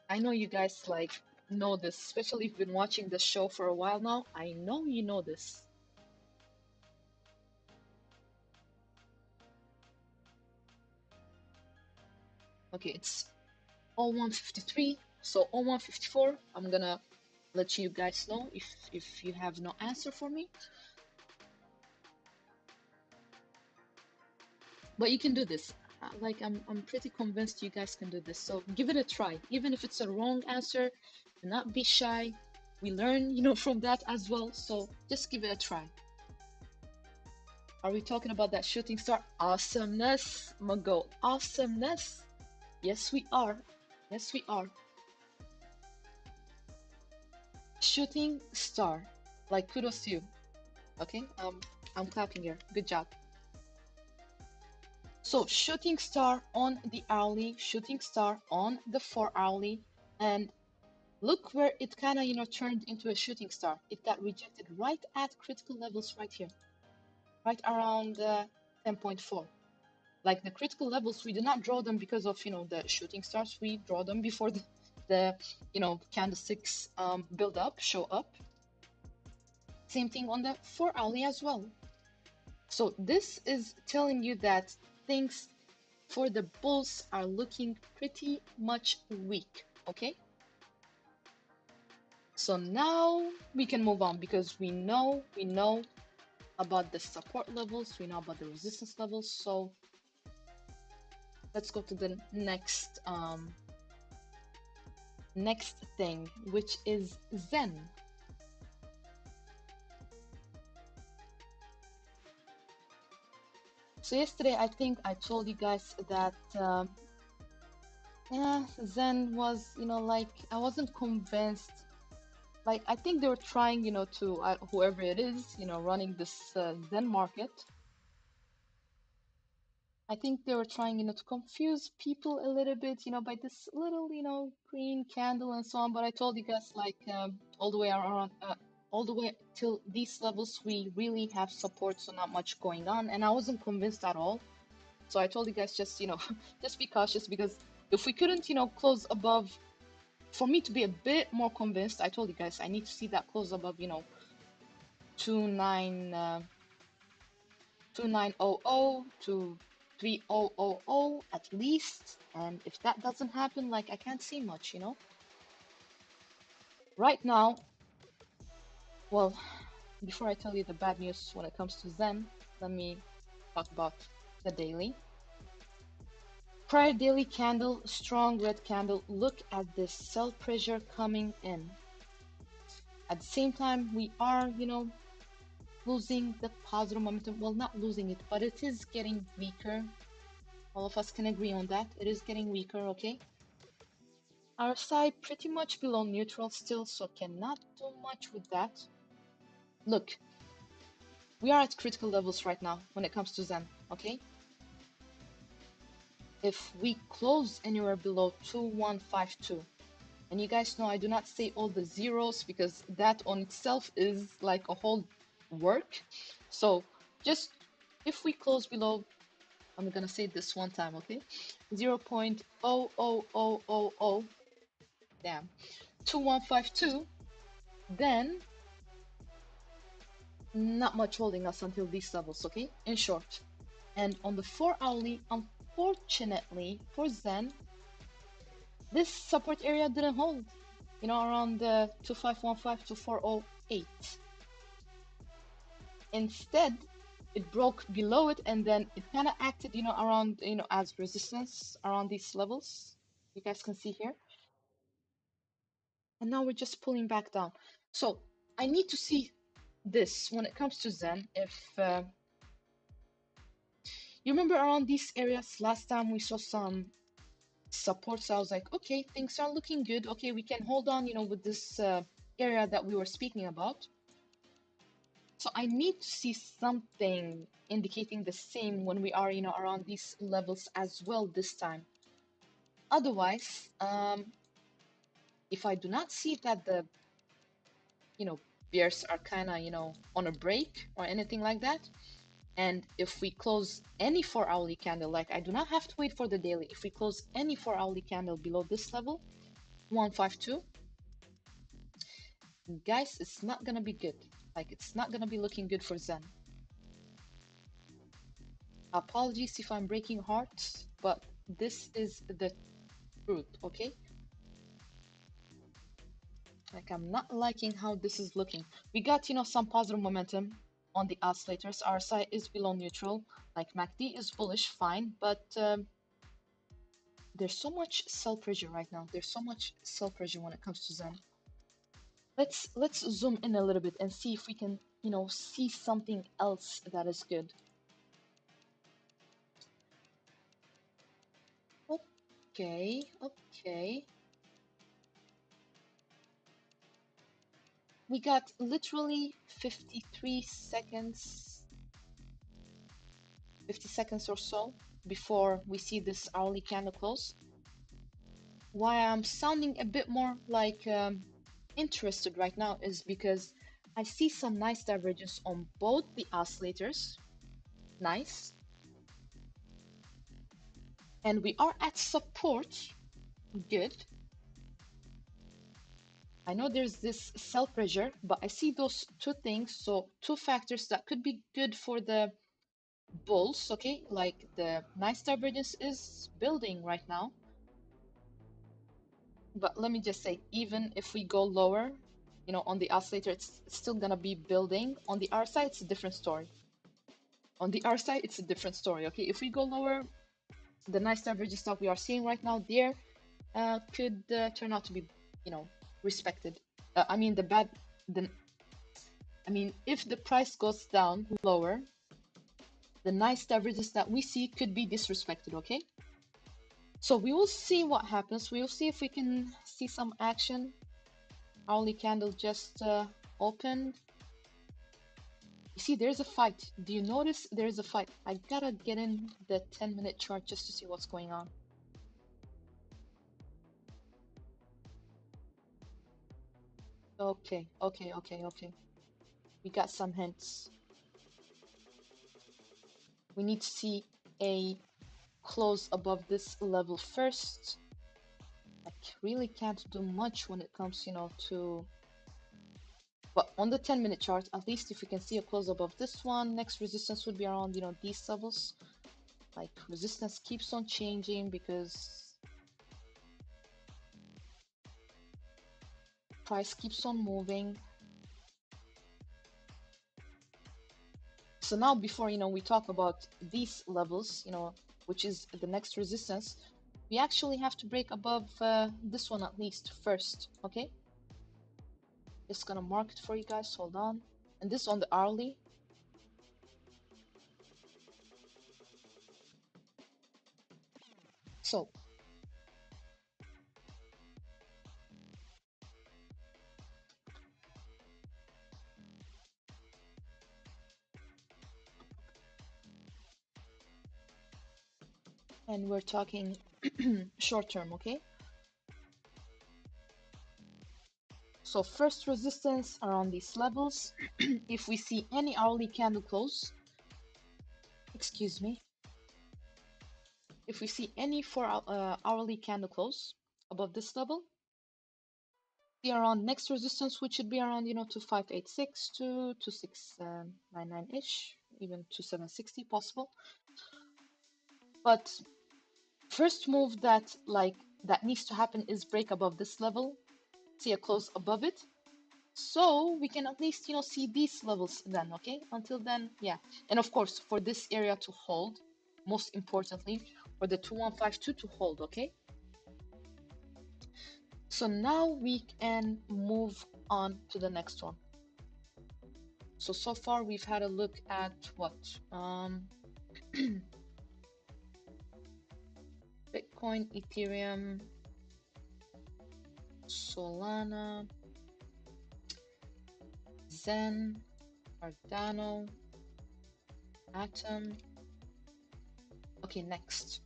I know you guys like know this, especially if you've been watching the show for a while now. I know you know this. Okay, it's 0153. So 0154, I'm gonna let you guys know if you have no answer for me. But you can do this. Like I'm pretty convinced you guys can do this. So give it a try. Even if it's a wrong answer, do not be shy. We learn, you know, from that as well. So just give it a try. Are we talking about that shooting star? Awesomeness, Mago. Awesomeness. Yes, we are. Yes, we are. Shooting star. Like kudos to you. Okay. I'm clapping here. Good job. So shooting star on the hourly, shooting star on the 4-hourly, and look where it kind of, you know, turned into a shooting star. It got rejected right at critical levels right here, right around 10.4. Like the critical levels, we do not draw them because of, you know, the shooting stars. We draw them before the you know, candlesticks build up, show up. Same thing on the 4-hourly as well. So this is telling you that things for the bulls are looking pretty much weak, okay? So now we can move on because we know about the support levels, we know about the resistance levels. So let's go to the next thing, which is Zen. So yesterday I think I told you guys that yeah, Zen was, you know, like I wasn't convinced. Like I think they were trying, you know, to whoever it is, you know, running this Zen market. I think they were trying, you know, to confuse people a little bit, you know, by this little, you know, green candle and so on. But I told you guys, like, all the way around, all the way till these levels, we really have support, so not much going on. And I wasn't convinced at all. So I told you guys, just, you know, just be cautious because if we couldn't, you know, close above, for me to be a bit more convinced, I told you guys, I need to see that close above, you know, 2900 to 3000 at least. And if that doesn't happen, like I can't see much, you know. Right now, well, before I tell you the bad news when it comes to Zen, let me talk about the daily. Prior daily candle, strong red candle. Look at this sell pressure coming in. At the same time, we are, losing the positive momentum. Well, not losing it, but it is getting weaker. All of us can agree on that. It is getting weaker, okay? Our side pretty much below neutral still, so cannot do much with that. Look, we are at critical levels right now when it comes to Zen, okay? If we close anywhere below 2152, and you guys know I do not say all the zeros because that on itself is like a whole work. So just if we close below, I'm gonna say this one time, okay? 0.00000, damn, 2152, then not much holding us until these levels, okay? In short. And on the 4-hourly, unfortunately for Zen, this support area didn't hold, around the 2515 to 408. Instead, it broke below it and then it kind of acted, around, as resistance around these levels. You guys can see here. And now we're just pulling back down. So I need to see this when it comes to Zen. If you remember around these areas, last time we saw some support, so I was like, okay, things are looking good. Okay, we can hold on, with this area that we were speaking about. So I need to see something indicating the same when we are, around these levels as well this time. Otherwise, if I do not see that the, bears are kind of, on a break or anything like that, and if we close any 4-hourly candle, like I do not have to wait for the daily, if we close any 4-hourly candle below this level, 152, guys, it's not gonna be good. Like, it's not gonna be looking good for Zen. Apologies if I'm breaking hearts, but this is the truth, okay? Like, I'm not liking how this is looking. We got, some positive momentum on the oscillators. RSI is below neutral. Like, MACD is bullish, fine, but there's so much sell pressure right now. There's so much sell pressure when it comes to Zen. Let's zoom in a little bit and see if we can, see something else that is good. Okay. We got literally 53 seconds, 50 seconds or so before we see this hourly candle close. Why I'm sounding a bit more like interested right now is because I see some nice divergence on both the oscillators. Nice. And we are at support. Good. I know there's this sell pressure, but I see those two things. So two factors that could be good for the bulls, okay? Like the nice divergence is building right now. But let me just say, even if we go lower, on the oscillator, it's still gonna be building. On the RSI, it's a different story. On the RSI, it's a different story, okay? If we go lower, the nice divergence that we are seeing right now there could turn out to be, respected. If the price goes down lower, the nice divergence that we see could be disrespected, okay? So we will see what happens. We will see if we can see some action. Hourly candle just opened. You see, there's a fight. Do you notice there's a fight? I gotta get in the 10-minute chart just to see what's going on. Okay. We got some hints. We need to see a close above this level first. I really can't do much when it comes, to... But on the 10-minute chart, at least if we can see a close above this one, next resistance would be around, these levels. Like, resistance keeps on changing because price keeps on moving. So now before, we talk about these levels, which is the next resistance, we actually have to break above this one at least first, okay? Just gonna mark it for you guys, hold on. And this on the hourly. So and we're talking short term, okay? So first resistance around these levels. If we see any hourly candle close, excuse me, if we see any hourly candle close above this level, the around next resistance, which should be around 2586 to 2699 ish, even 2760 possible. But first move that needs to happen is break above this level, see a close above it, so we can at least see these levels then, okay? Until then, yeah. And of course, for this area to hold, most importantly, for the 2152 to hold, okay? So now we can move on to the next one. So far we've had a look at what? Bitcoin, Ethereum, Solana, Zen, Cardano, Atom. Okay, next.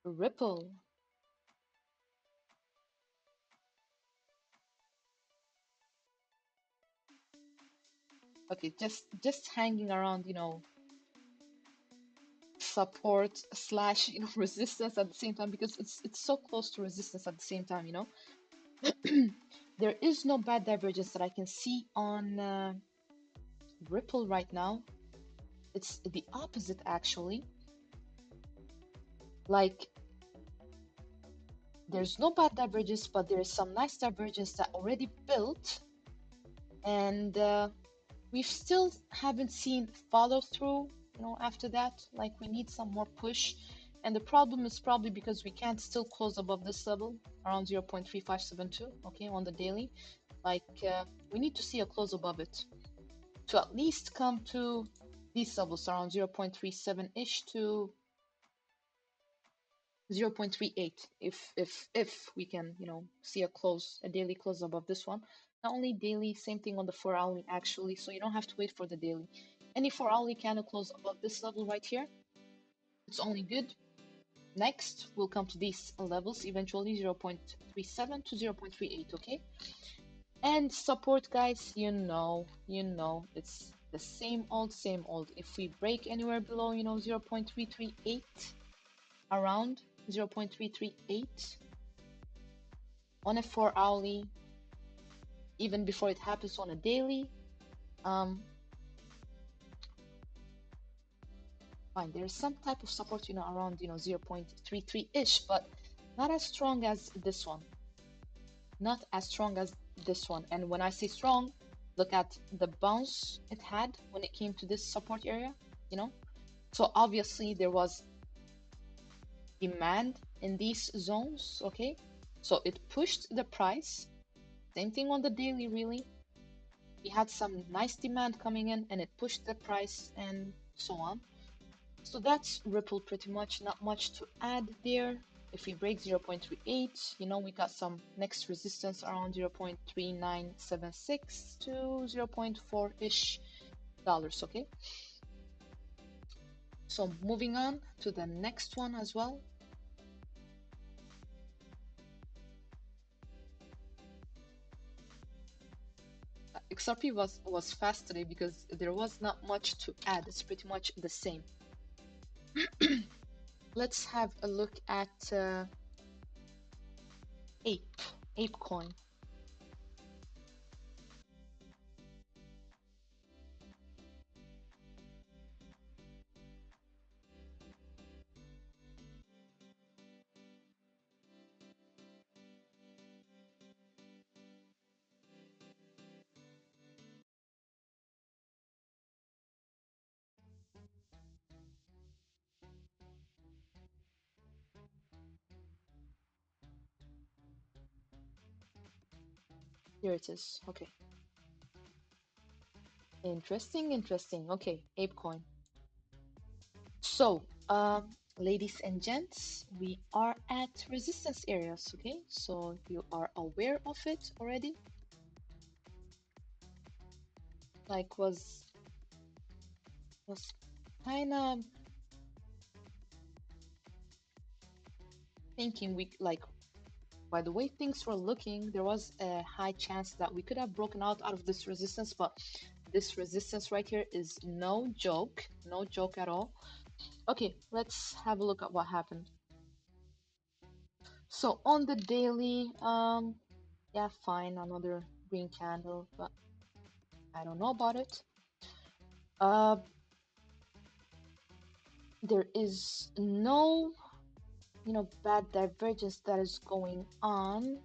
Ripple. Okay, just hanging around, support slash resistance at the same time, because it's so close to resistance at the same time. There is no bad divergence that I can see on Ripple right now. It's the opposite actually. Like, there's no bad divergence, but there is some nice divergence that already built, and we've still haven't seen follow through after that. Like, we need some more push, and the problem is probably because we can't still close above this level around 0.3572, okay, on the daily. Like, we need to see a close above it to at least come to these levels around 0.37 ish to 0.38, if we can see a daily close above this one. Not only daily, same thing on the 4-hourly actually, so you don't have to wait for the daily. Any 4-hourly candle close above this level right here, it's only good. Next we'll come to these levels eventually, 0.37 to 0.38, okay? And support, guys, it's the same old. If we break anywhere below 0.338, around 0.338 on a 4-hourly, even before it happens on a daily, fine, there's some type of support around 0.33 ish, but not as strong as this one, not as strong as this one. And when I say strong, look at the bounce it had when it came to this support area. So obviously there was demand in these zones, okay? So it pushed the price. Same thing on the daily, really. We had some nice demand coming in and it pushed the price and so on. So that's Ripple pretty much, not much to add there. If we break 0.38, we got some next resistance around 0.3976 to 0.4-ish dollars, okay? So moving on to the next one as well. XRP was fast today because there was not much to add. It's pretty much the same. Let's have a look at ApeCoin. Here it is. Okay. Interesting, interesting. Okay, ApeCoin. So, ladies and gents, we are at resistance areas, okay? So you are aware of it already? Like was kind of thinking we like by the way things were looking, there was a high chance that we could have broken out of this resistance, but this resistance right here is no joke, no joke at all. Okay, let's have a look at what happened. So on the daily, yeah, fine, another green candle, but I don't know about it. Uh, there is no, bad divergence that is going on,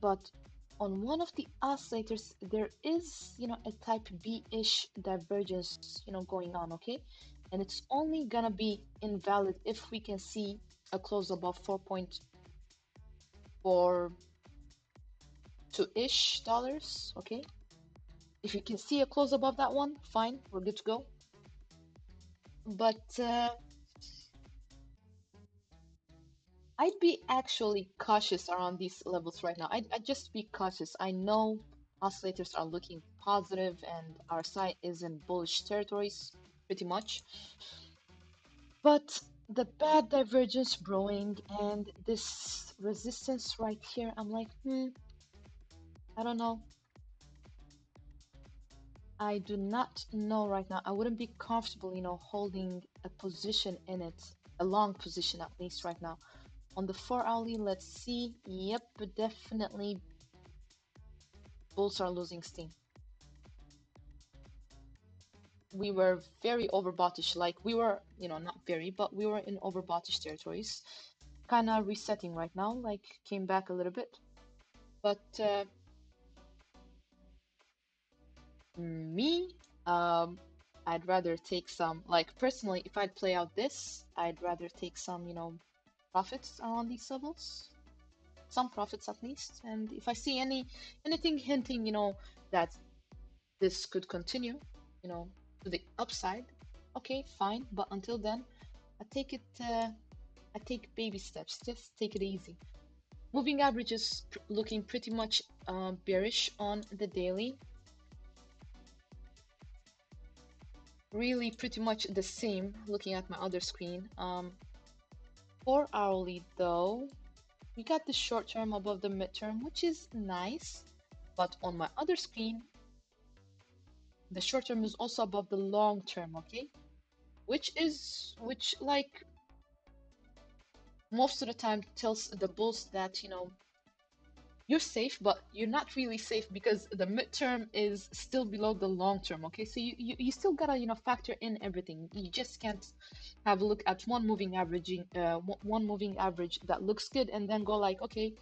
but on one of the oscillators, there is, a type B-ish divergence, going on, okay? And it's only gonna be invalid if we can see a close above 4.42-ish dollars, okay? If you can see a close above that one, fine, we're good to go. But I'd be actually cautious around these levels right now. I'd just be cautious. I know oscillators are looking positive and our site is in bullish territories pretty much. But the bad divergence brewing and this resistance right here, I'm like, I don't know. I do not know right now. I wouldn't be comfortable, holding a position in it, a long position at least right now. On the 4-hourly, let's see. Yep, definitely bulls are losing steam. We were very overboughtish, like we were, not very, but we were in overboughtish territories. Kind of resetting right now, like came back a little bit. But me, I'd rather take some, like personally, if I'd play out this, I'd rather take some, profits around these levels. Some profits at least. And if I see anything hinting, that this could continue, to the upside, okay, fine. But until then, I take baby steps. Just take it easy. Moving average is looking pretty much bearish on the daily. Really pretty much the same looking at my other screen. 4-hourly though, we got the short term above the midterm, which is nice. But on my other screen, the short term is also above the long term, okay? Which like most of the time tells the bulls that, you're safe, but you're not really safe because the midterm is still below the long term, okay? So you still gotta, factor in everything. You just can't have a look at one moving average that looks good and then go like, okay,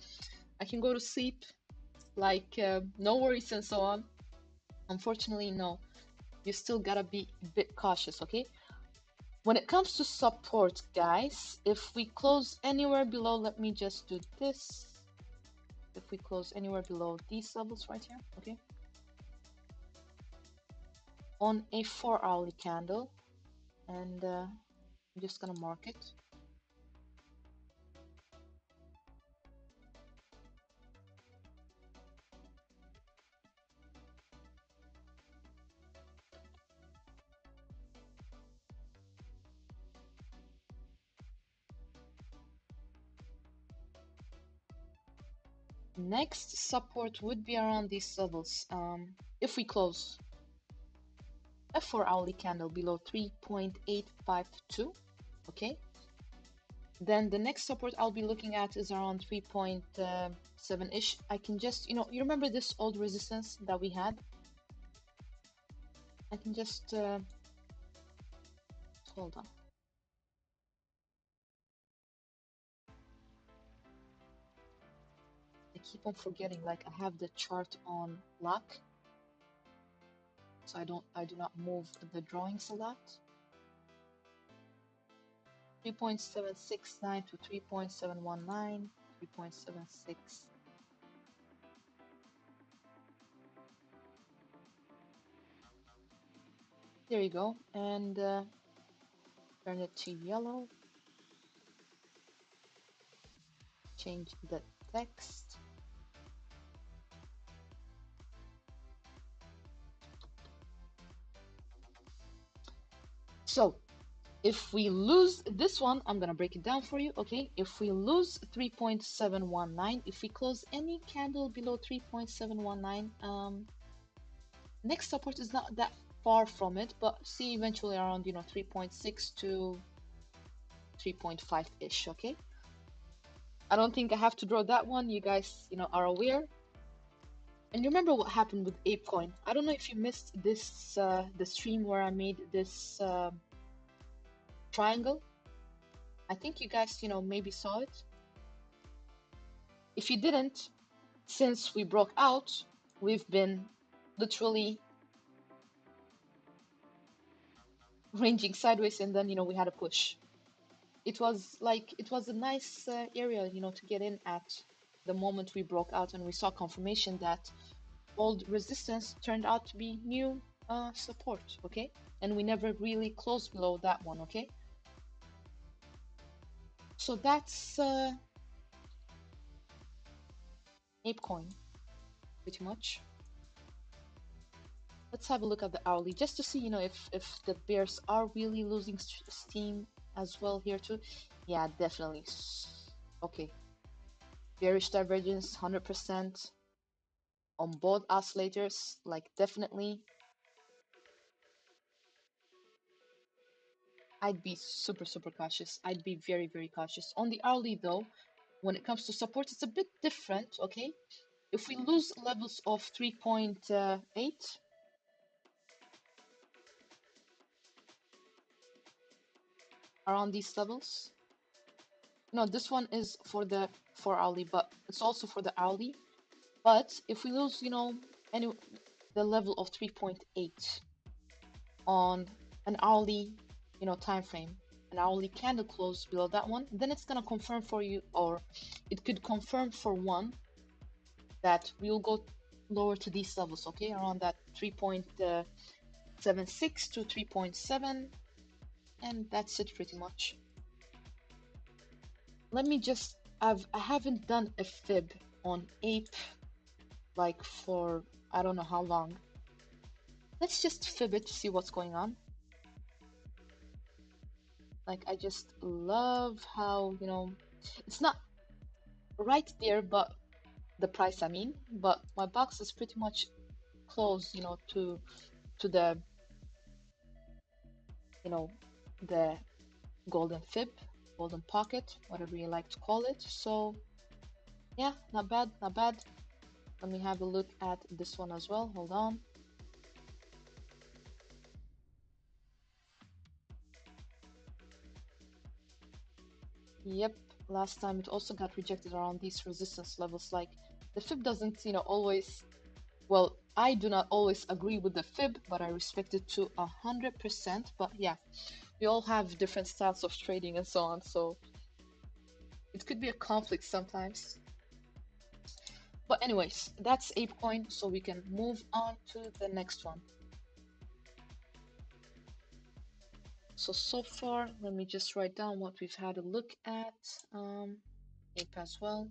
I can go to sleep, like no worries and so on. Unfortunately, no. You still gotta be a bit cautious, okay? When it comes to support, guys, if we close anywhere below, let me just do this. If we close anywhere below these levels right here, okay, on a 4-hourly candle, and I'm just gonna mark it. Next support would be around these levels. If we close a 4-hourly candle below 3.852, okay, then the next support I'll be looking at is around 3.7-ish. I can just, you remember this old resistance that we had? I can just, hold on. I keep on forgetting, like I have the chart on lock, so I do not move the drawings a lot. 3.769 to 3.719. 3.76. There you go. And turn it to yellow. Change the text. So if we lose this one, I'm gonna break it down for you, okay? If we lose 3.719, if we close any candle below 3.719, next support is not that far from it, but see eventually around, 3.6 to 3.5-ish, okay? I don't think I have to draw that one. You guys, are aware. And you remember what happened with ApeCoin. I don't know if you missed this, the stream where I made this triangle. I think you guys, maybe saw it. If you didn't, since we broke out, we've been literally ranging sideways, and then, we had a push. It was a nice area, to get in at the moment we broke out, and we saw confirmation that old resistance turned out to be new support, okay? And we never really closed below that one, okay? So that's ApeCoin, pretty much. Let's have a look at the hourly just to see, if the bears are really losing steam as well here too. Yeah, definitely. Okay. Bearish divergence, 100% on both oscillators, like definitely. I'd be super, super cautious. I'd be very, very cautious. On the hourly though, when it comes to support, it's a bit different, okay? If we lose levels of 3.8, around these levels. No, this one is for hourly, but it's also for the hourly. But if we lose, the level of 3.8 on an hourly, time frame, an hourly candle close below that one, then it's gonna confirm for you, or it could confirm for one that we will go lower to these levels, okay, around that 3.76 to 3.7, and that's it pretty much. Let me just, I haven't done a fib on Ape like for I don't know how long. Let's just fib it to see what's going on. Like, I just love how, it's not right there, but the price, I mean, but my box is pretty much close, to the, the golden fib, golden pocket, whatever you like to call it. So yeah, not bad, not bad. Let me have a look at this one as well. Hold on. Yep, last time it also got rejected around these resistance levels. Like, the fib doesn't, always, well, I do not always agree with the fib, but I respect it to 100%. But yeah, we all have different styles of trading and so on, so it could be a conflict sometimes. But anyways, that's ApeCoin, so we can move on to the next one. So far, let me just write down what we've had a look at. Ape as well.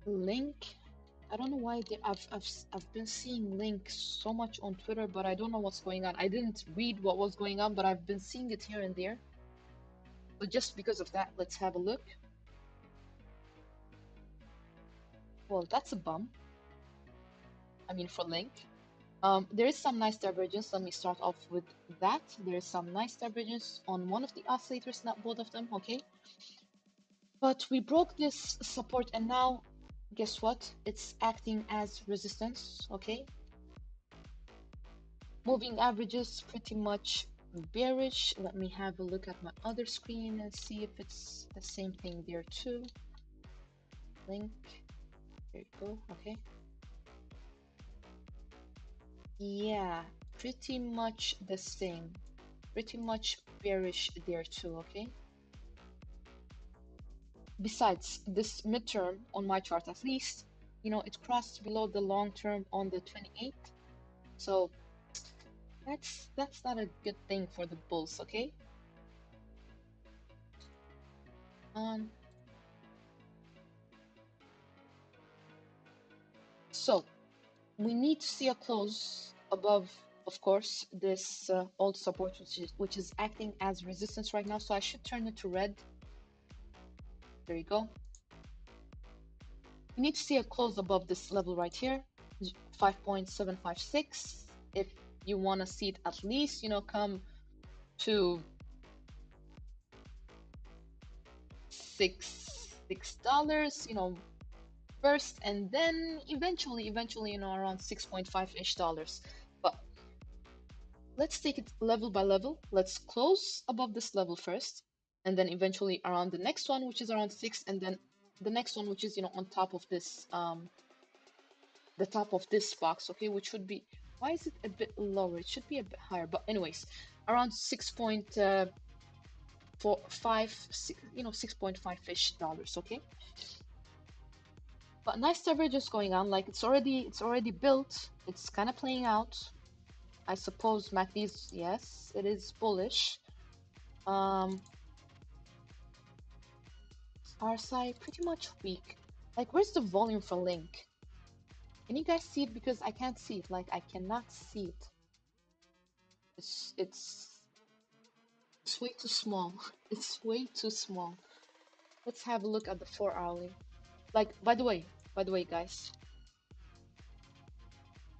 Link. I don't know why I've been seeing Link so much on Twitter, but I don't know what's going on. I didn't read what was going on, but I've been seeing it here and there. But just because of that, let's have a look. Well, that's a bum. I mean, for Link. There is some nice divergence. Let me start off with that. There is some nice divergence on one of the oscillators, not both of them, okay? But we broke this support, and now, guess what? It's acting as resistance, okay? Moving averages pretty much bearish. Let me have a look at my other screen and see if it's the same thing there too. Link. There you go. Okay. Yeah, pretty much the same. Pretty much bearish there too. Okay. Besides, this midterm on my chart, at least, you know, it crossed below the long term on the 28th. So that's not a good thing for the bulls. Okay. So we need to see a close above, of course, this old support, which is acting as resistance right now. So I should turn it to red. There you go. We need to see a close above this level right here, 5.756. If you want to see it at least, you know, come to $6, you know, first, and then eventually, you know, around 6.5-ish dollars. But let's take it level by level. Let's close above this level first, and then eventually around the next one, which is around 6, and then the next one, which is, you know, on top of this, the top of this box, okay, which would be, why is it a bit lower? It should be a bit higher, but anyways, around 6.45, you know, 6.5-ish dollars, okay. But nice divergence going on, like it's already built. It's kind of playing out. I suppose MACD's, yes, it is bullish. RSI pretty much weak. Like, where's the volume for Link? Can you guys see it? Because I can't see it. Like, I cannot see it. It's way too small. It's way too small. Let's have a look at the 4-hourly. Like, by the way, guys,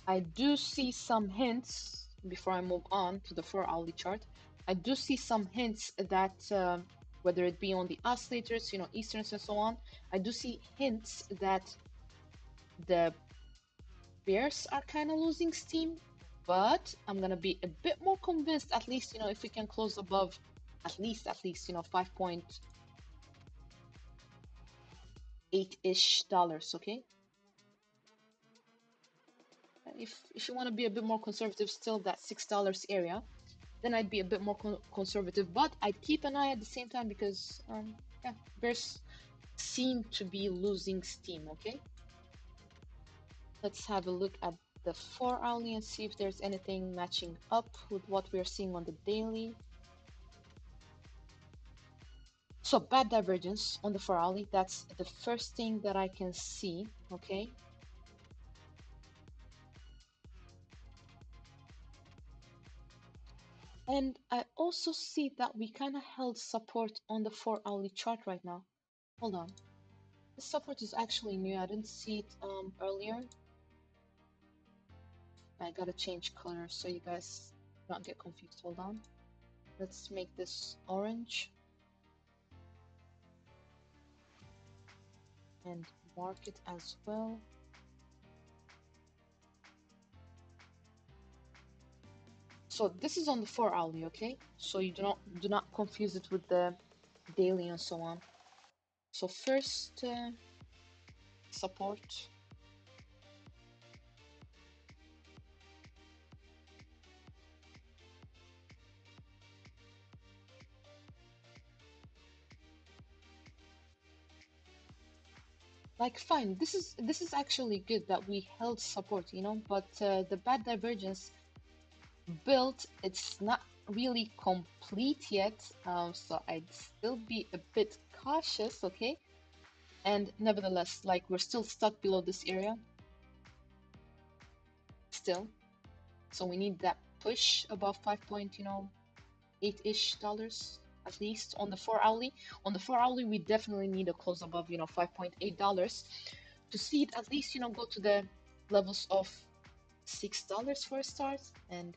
I do see some hints before I move on to the 4-hourly chart. I do see some hints that whether it be on the oscillators, you know, Easterns and so on, I do see hints that the bears are kind of losing steam, but I'm gonna be a bit more convinced, at least, you know, if we can close above at least, you know, 5.8-ish dollars, okay. If you want to be a bit more conservative, still that $6 area, then I'd be a bit more conservative, but I'd keep an eye at the same time because yeah, bears seem to be losing steam. Okay, let's have a look at the 4-hourly and see if there's anything matching up with what we're seeing on the daily. So bad divergence on the 4-hourly, that's the first thing that I can see. Okay, and I also see that we kind of held support on the 4-hourly chart right now. Hold on, this support is actually new. I didn't see it earlier. I gotta change color so you guys don't get confused. Hold on. Let's make this orange and mark it as well. So this is on the 4-hourly, okay? So you do not confuse it with the daily and so on. So first support. Like fine, this is actually good that we held support, you know, but the bad divergence built, it's not really complete yet, so I'd still be a bit cautious, okay. And nevertheless, like we're still stuck below this area still, so we need that push above 5.8-ish dollars at least on the 4-hourly. On the 4-hourly, we definitely need a close above, you know, $5.8 to see it at least, you know, go to the levels of $6 for a start. And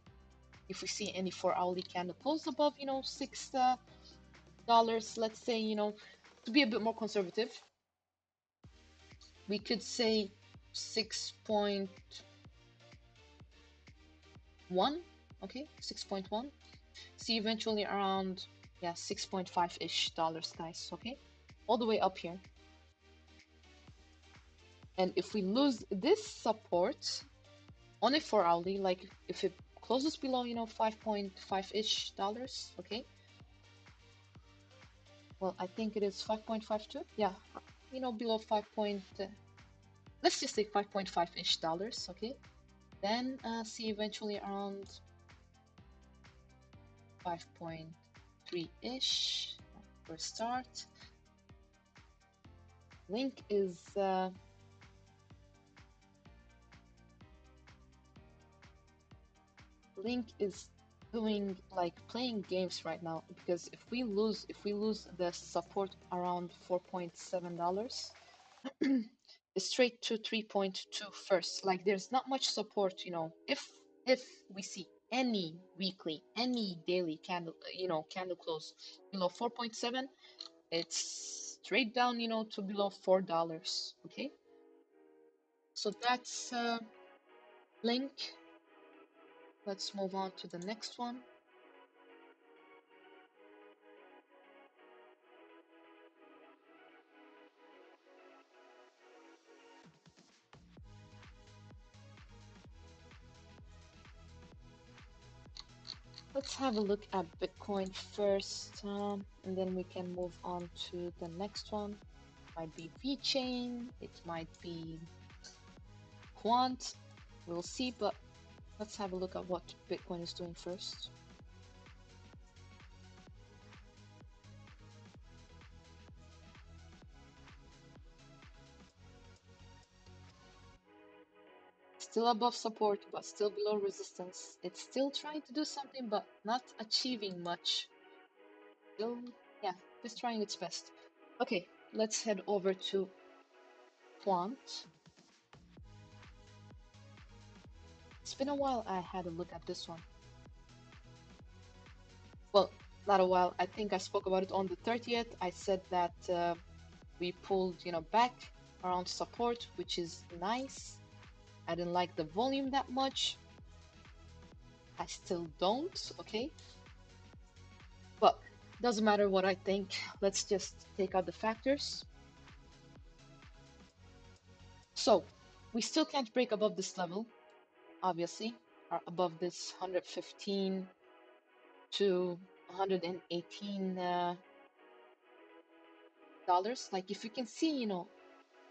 if we see any 4-hourly candle close above, you know, $6, let's say, you know, to be a bit more conservative, we could say 6.1, okay, 6.1. See eventually around, yeah, 6.5-ish dollars, guys, okay? All the way up here. And if we lose this support on a 4-hourly, like if it closes below, 5.5-ish dollars, okay? Well, I think it is 5.52. Yeah, below 5 point, let's just say 5.5-ish dollars, okay? Then see eventually around 5.3-ish for a start. Link is doing like playing games right now, because if we lose the support around $4.7, straight to 3.2 first. Like there's not much support, if we see any weekly, any daily candle, candle close below 4.7, it's straight down, to below $4. Okay, so that's link. Let's move on to the next one. Let's have a look at Bitcoin first, and then we can move on to the next one. Might be VeChain, it might be Quant, we'll see, but let's have a look at what Bitcoin is doing first. Still above support, but still below resistance. It's still trying to do something, but not achieving much. Still, yeah, it's trying its best. Okay, let's head over to Quant. It's been a while I had a look at this one. Well, not a while. I think I spoke about it on the 30th. I said that we pulled, back around support, which is nice. I didn't like the volume that much. I still don't, okay? But doesn't matter what I think. Let's just take out the factors. So we still can't break above this level, obviously, or above this 115 to 118 dollars. Like if you can see,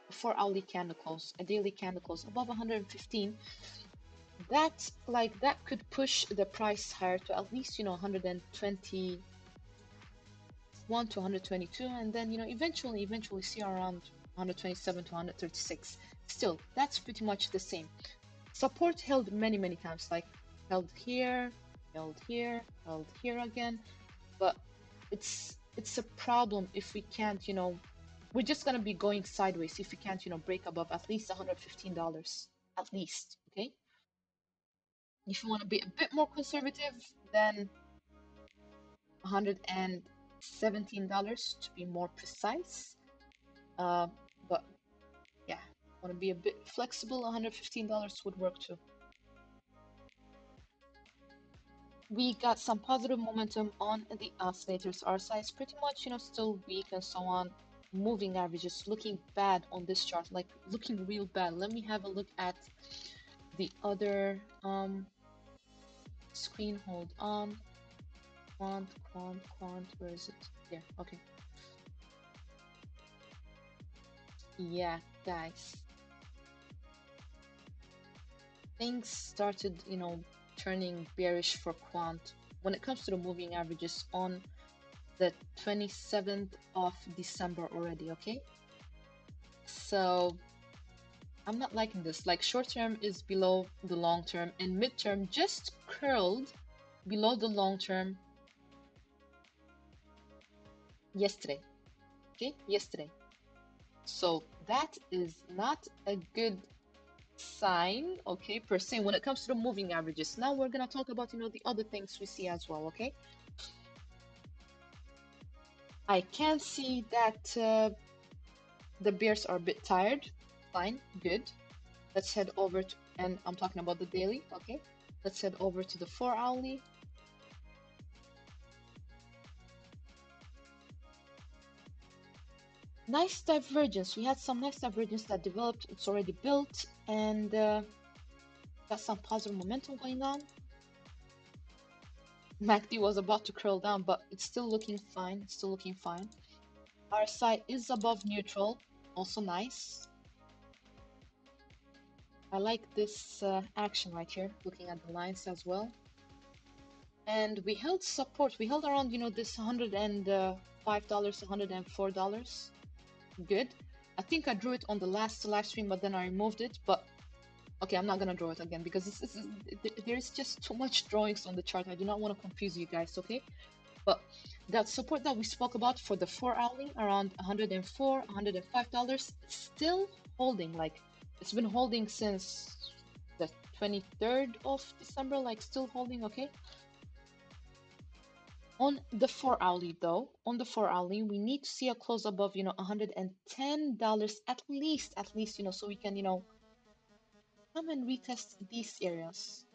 a 4-hourly candle close, a daily candle close above 115, that could push the price higher to at least 121 to 122, and then eventually see around 127 to 136. Still, that's pretty much the same. Support held many times, like held here, held here, held here again, but it's a problem if we can't, we're just gonna be going sideways if we can't, break above at least $115, at least, okay? If you want to be a bit more conservative, then $117 to be more precise. But yeah, want to be a bit flexible, $115 would work too. We got some positive momentum on the oscillators. RSI is pretty much, still weak and so on. Moving averages looking bad on this chart, like looking real bad. Let me have a look at the other screen. Hold on. Quant, where is it? There, okay. Yeah, guys. Things started, turning bearish for Quant when it comes to the moving averages on the 27th of December already, okay? So I'm not liking this. Like short term is below the long term, and midterm just curled below the long term yesterday, okay? Yesterday. So that is not a good sign, okay, per se, when it comes to the moving averages. Now we're gonna talk about, the other things we see as well, okay? I can see that the bears are a bit tired. Fine, good. Let's head over to, and I'm talking about the daily, okay? Let's head over to the 4-hourly. Nice divergence. We had some nice divergence that developed. It's already built and got some positive momentum going on. MACD was about to curl down, but it's still looking fine. It's still looking fine. RSI is above neutral, also nice. I like this action right here, looking at the lines as well. And we held support. We held around, you know, this $105, $104. Good. I think I drew it on the last live stream, but then I removed it. But okay, I'm not gonna draw it again because there's just too much drawings on the chart. I do not want to confuse you guys, okay? But that support that we spoke about for the 4-hourly around $104, $105 still holding. Like, it's been holding since the 23rd of December, like still holding, okay? On the 4-hourly though, on the 4-hourly, we need to see a close above, you know, $110 at least, you know, so we can, you know, come and retest these areas.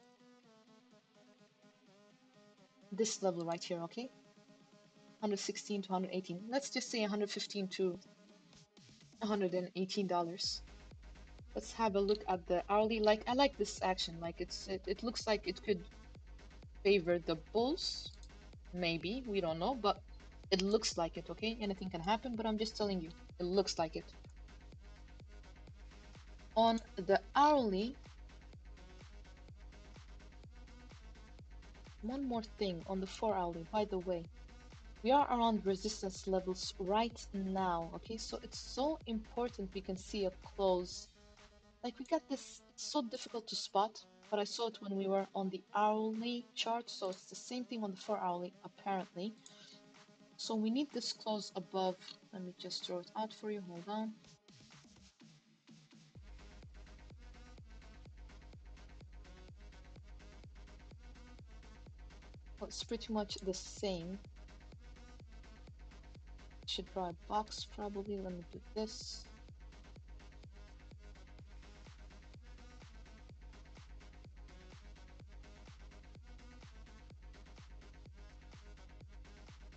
This level right here, okay? 116 to 118. Let's just say 115 to $118. Let's have a look at the hourly. Like, I like this action. Like, it looks like it could favor the bulls. Maybe, we don't know, but it looks like it, okay? Anything can happen, but I'm just telling you, it looks like it. On the hourly, one more thing on the 4-hourly, by the way. We are around resistance levels right now, okay? So it's so important we can see a close. Like, we got this, it's so difficult to spot, but I saw it when we were on the hourly chart, so it's the same thing on the 4-hourly, apparently. So we need this close above. Let me just draw it out for you, hold on. Well, it's pretty much the same. Should draw a box probably. Let me do this.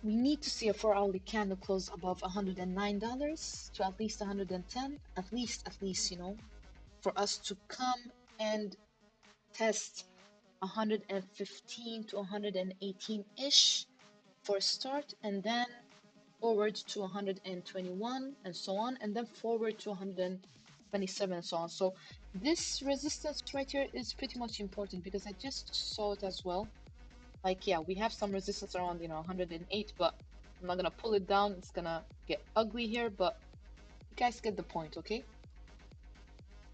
We need to see a 4-hourly candle close above $109 to at least 110, at least, you know, for us to come and test 115 to 118-ish for a start, and then forward to 121 and so on, and then forward to 127 and so on. So this resistance right here is pretty much important because I just saw it as well. Like, yeah, we have some resistance around, you know, 108, but I'm not gonna pull it down. It's gonna get ugly here, but you guys get the point, okay?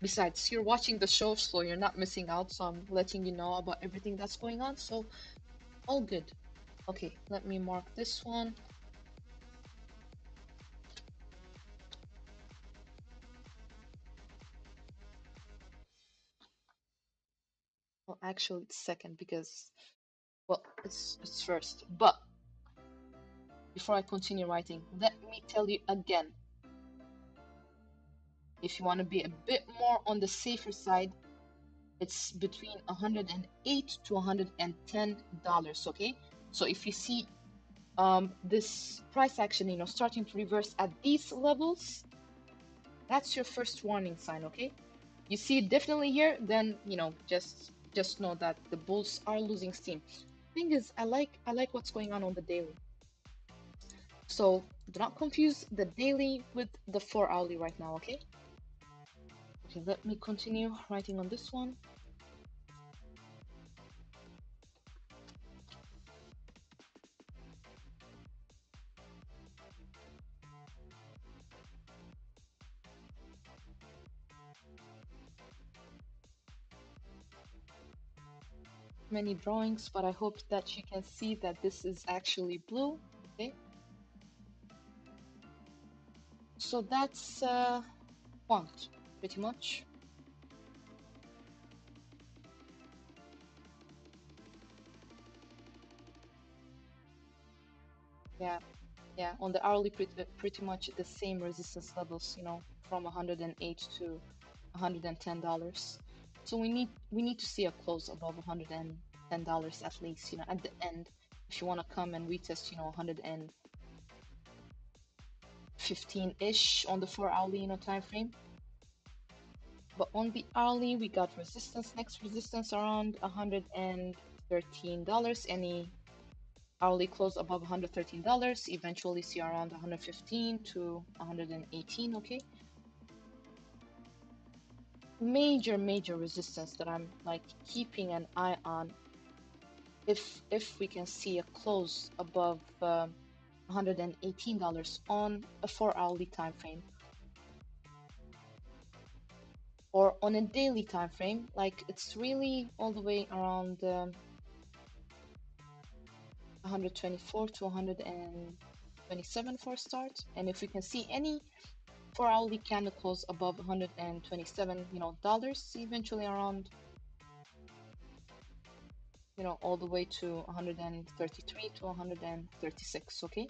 Besides, you're watching the show, so you're not missing out, so I'm letting you know about everything that's going on, so all good. Okay, let me mark this one. Well, actually, it's second because, well, it's first. But before I continue writing, let me tell you again. If you want to be a bit more on the safer side, it's between 108 to 110 dollars, okay? So if you see this price action, you know, starting to reverse at these levels, that's your first warning sign, okay? You see it definitely here, then, you know, just know that the bulls are losing steam. Thing is, I like what's going on the daily. So do not confuse the daily with the 4-hourly right now, okay? Okay, let me continue writing on this one. Many drawings, but I hope that you can see that this is actually blue, okay? So that's quant, pretty much. Yeah, on the hourly, pretty much the same resistance levels, you know, from 108 to $110. So we need to see a close above $110 at least, you know, at the end, if you want to come and retest, you know, 115 115-ish on the 4-hourly, time frame. But on the hourly, we got resistance, next resistance around $113. Any hourly close above $113, eventually see around 115 to 118, okay? Major resistance that I'm like keeping an eye on. If we can see a close above $118 on a 4-hourly time frame, or on a daily time frame, like it's really all the way around 124 to 127 for a start. And if we can see any 4-hourly candle close above 127, dollars, eventually around, all the way to 133 to 136, okay?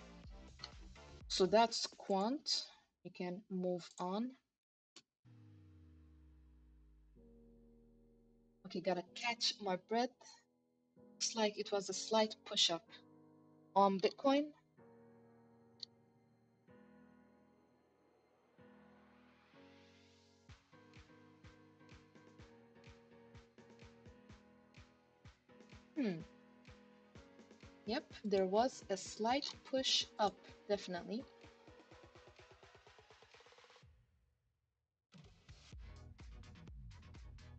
So that's quant. You can move on. Okay, gotta catch my breath. Looks like it was a slight push-up on Bitcoin. Yep, there was a slight push up, definitely.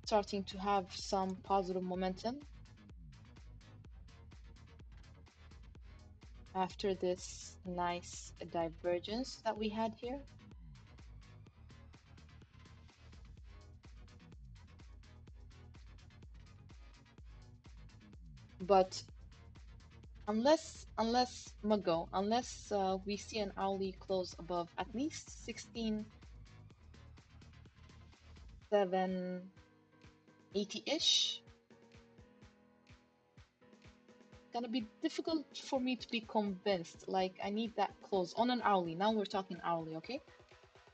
Starting to have some positive momentum after this nice divergence that we had here. But unless we see an hourly close above at least 16,780-ish, gonna be difficult for me to be convinced. Like, I need that close on an hourly. Now we're talking hourly, okay?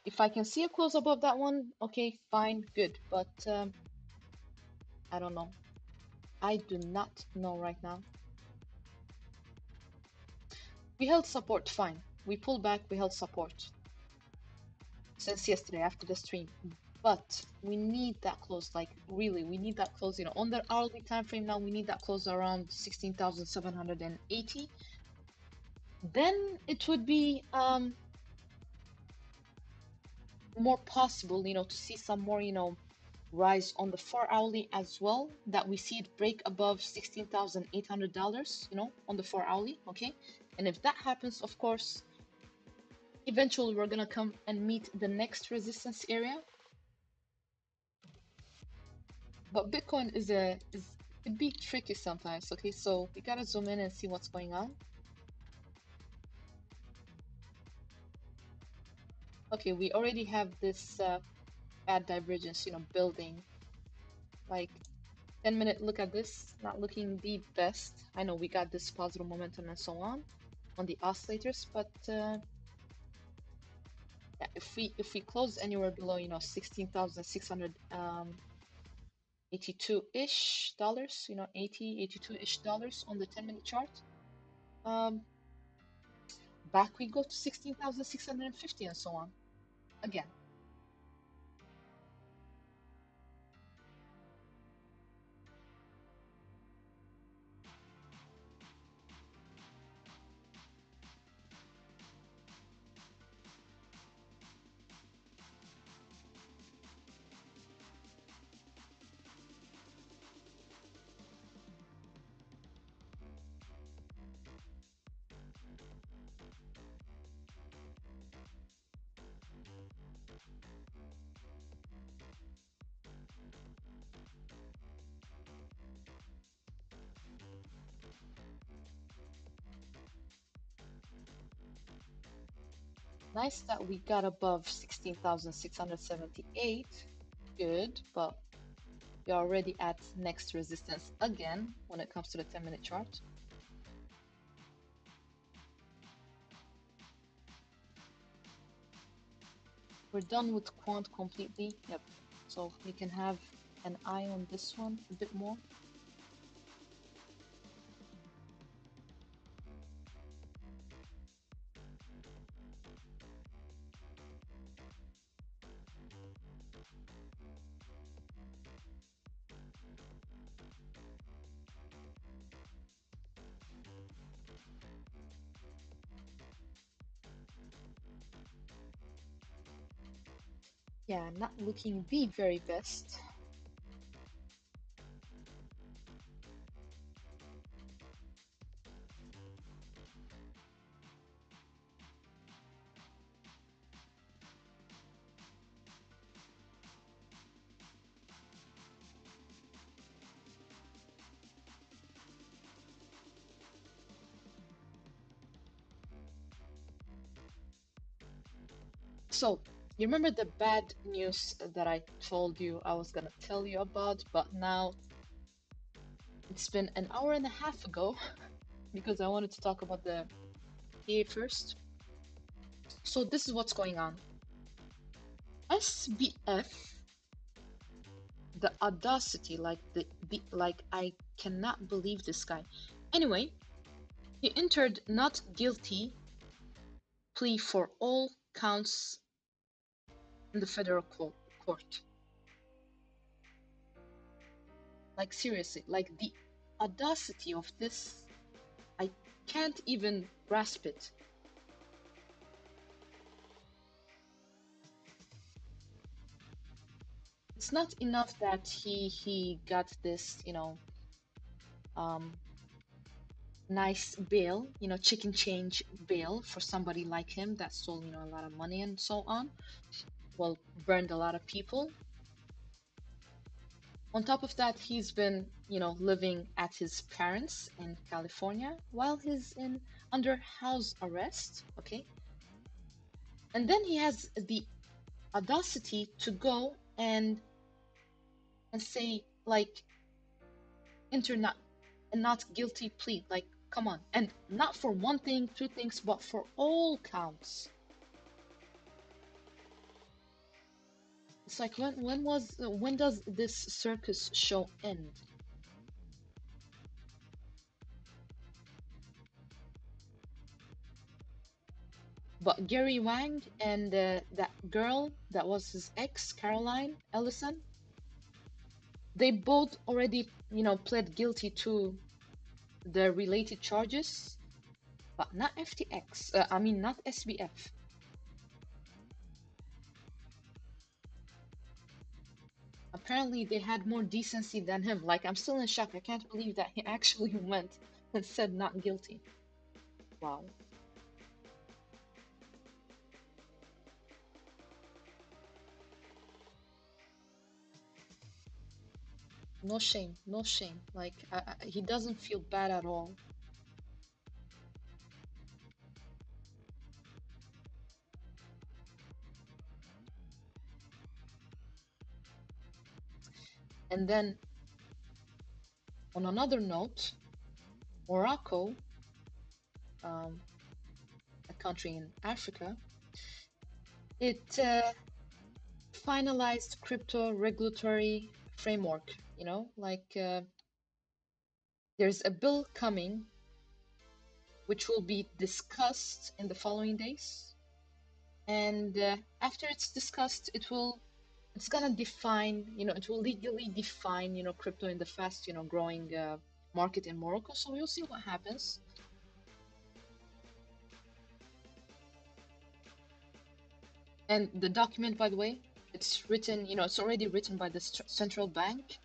If I can see a close above that one, okay, fine, good. But I don't know. I do not know right now. We held support, fine. We pulled back, we held support since yesterday after the stream. But we need that close, like really, we need that close, on the hourly time frame now, we need that close around 16,780. Then it would be more possible, to see some more, rise on the 4-hourly as well, that we see it break above $16,800, on the 4-hourly, okay? And if that happens, of course, eventually we're gonna come and meet the next resistance area. But Bitcoin could be tricky sometimes, okay? So we gotta zoom in and see what's going on. Okay, we already have this bad divergence, building. Like, 10-minute look at this, not looking the best. I know we got this positive momentum and so on the oscillators, but yeah, if we close anywhere below, 16,682-ish dollars, 82-ish dollars on the 10-minute chart, back we go to 16,650 and so on again. Nice that we got above 16,678. Good, but we're already at next resistance again when it comes to the 10-minute chart. We're done with quant completely. Yep. So we can have an eye on this one a bit more. Yeah, not looking the very best. So, you remember the bad news that I told you I was gonna tell you about, but now it's been an hour and a half ago because I wanted to talk about the PA first. So, this is what's going on. SBF, the audacity, like I cannot believe this guy. Anyway, he entered not guilty plea for all counts in the federal court. Like seriously, like the audacity of this, I can't even grasp it. It's not enough that he got this, um, nice bail, chicken change bail for somebody like him that stole, a lot of money and so on. Well, burned a lot of people. On top of that, he's been, living at his parents in California while he's in under house arrest, okay? And then he has the audacity to go and say like enter not guilty plea. Like, come on. And not for one thing, two things, but for all counts. It's like when does this circus show end? But Gary Wang and that girl that was his ex, Caroline Ellison, they both already, pled guilty to the related charges, but not FTX. I mean, not SBF. Apparently, they had more decency than him. Like, I'm still in shock. I can't believe that he actually went and said not guilty. Wow. No shame, no shame. Like, he doesn't feel bad at all. And then, on another note, Morocco, um, a country in Africa, it finalized crypto regulatory framework. There's a bill coming which will be discussed in the following days. And after it's discussed, it's gonna define, it will legally define, crypto in the fast, growing market in Morocco. So we'll see what happens. And the document, by the way, it's written, it's already written by the central bank.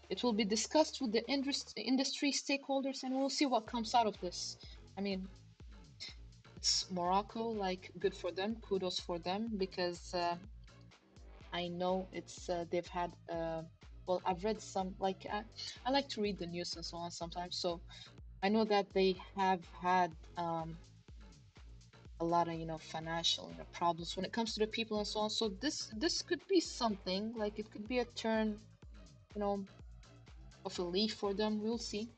It will be discussed with the industry stakeholders, and we'll see what comes out of this. I mean, it's Morocco, like good for them, kudos for them, because I know it's they've had well, I've read some like I like to read the news and so on sometimes, so I know that they have had a lot of financial problems when it comes to the people and so on. So this could be something like it could be a turn, you know, of a leaf for them. We'll see.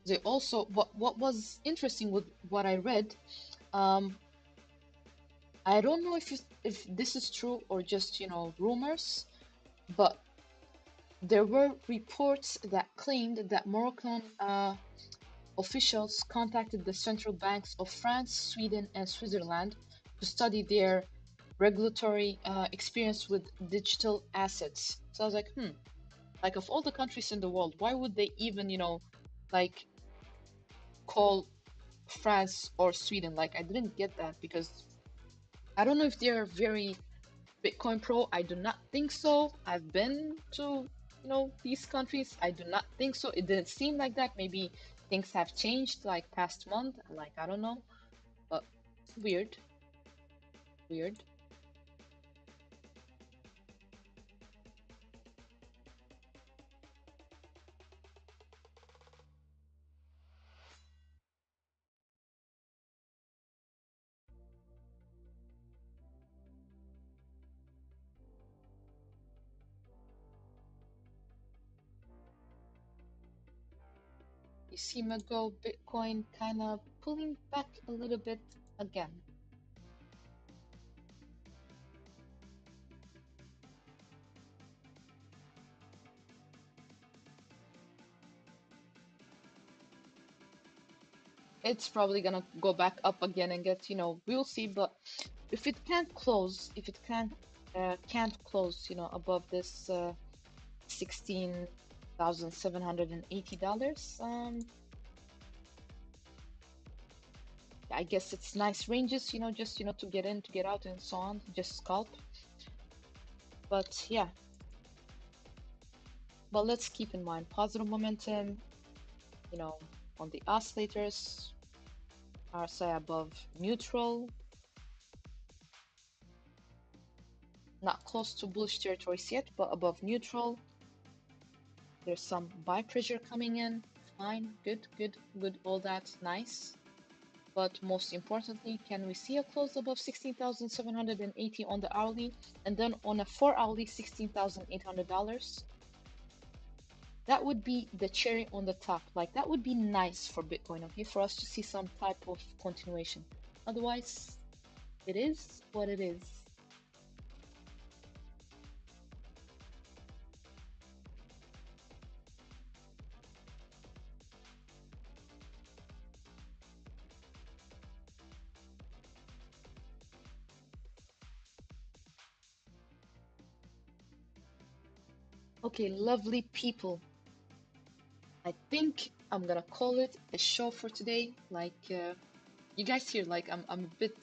They also what was interesting with what I read, um, I don't know if this is true or just rumors, but there were reports that claimed that Moroccan officials contacted the central banks of France, Sweden, and Switzerland to study their regulatory experience with digital assets. So I was like, like of all the countries in the world, why would they even, like call France or Sweden? Like I didn't get that because I don't know if they're very Bitcoin pro. I do not think so. I've been to, these countries. I do not think so. It didn't seem like that. Maybe things have changed like past month. Like I don't know, but weird, weird. You see Mago Bitcoin kind of pulling back a little bit again. It's probably gonna go back up again and get, we'll see. But if it can't close, if it can't close, above this $16,780, I guess it's nice ranges, just to get in, to get out, and so on, just scalp. But yeah, but let's keep in mind positive momentum, on the oscillators, RSI above neutral, not close to bullish territories yet, but above neutral. There's some buy pressure coming in. Fine, good, good, good, all that, nice. But most importantly, can we see a close above 16,780 on the hourly, and then on a 4 hourly $16,800? That would be the cherry on the top. Like that would be nice for Bitcoin, okay, for us to see some type of continuation. Otherwise, it is what it is. Okay, lovely people. I think I'm gonna call it a show for today. Like, you guys hear, like, I'm a bit,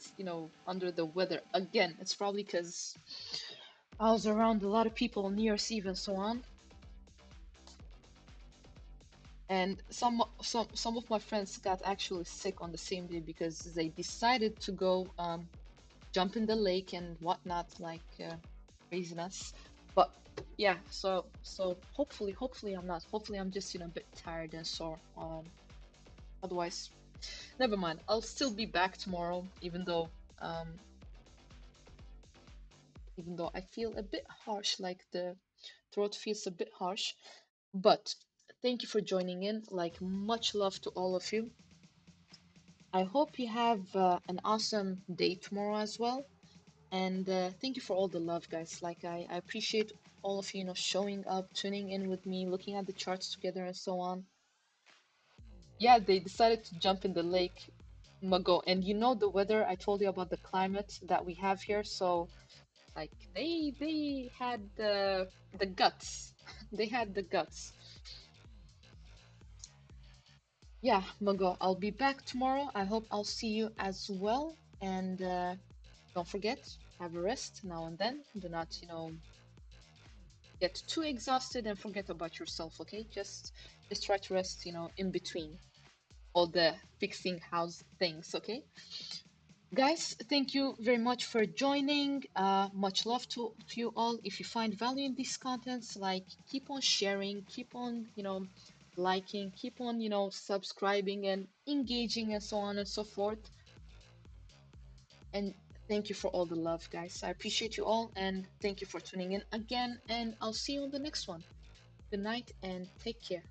under the weather again. It's probably because I was around a lot of people on New Year's Eve and so on. And some of my friends got actually sick on the same day because they decided to go jump in the lake and whatnot, like craziness. But yeah, so hopefully I'm not. Hopefully I'm just a bit tired and sore. Otherwise, never mind. I'll still be back tomorrow, um, even though I feel a bit harsh, like the throat feels a bit harsh. But thank you for joining in. Like much love to all of you. I hope you have an awesome day tomorrow as well. And thank you for all the love, guys. Like I appreciate all of you, showing up, tuning in with me, looking at the charts together, and so on. Yeah, they decided to jump in the lake, Mago. And the weather, I told you about the climate that we have here. So like they had the guts. They had the guts. Yeah, Mago, I'll be back tomorrow. I hope I'll see you as well. And don't forget, have a rest now and then. Do not, get too exhausted and forget about yourself, okay? Just try to rest, in between all the fixing house things, okay? Guys, thank you very much for joining. Much love to you all. If you find value in these contents, like keep on sharing, keep on, liking, keep on, subscribing and engaging and so on and so forth. And thank you for all the love, guys. I appreciate you all and thank you for tuning in again. And I'll see you on the next one. Good night and take care.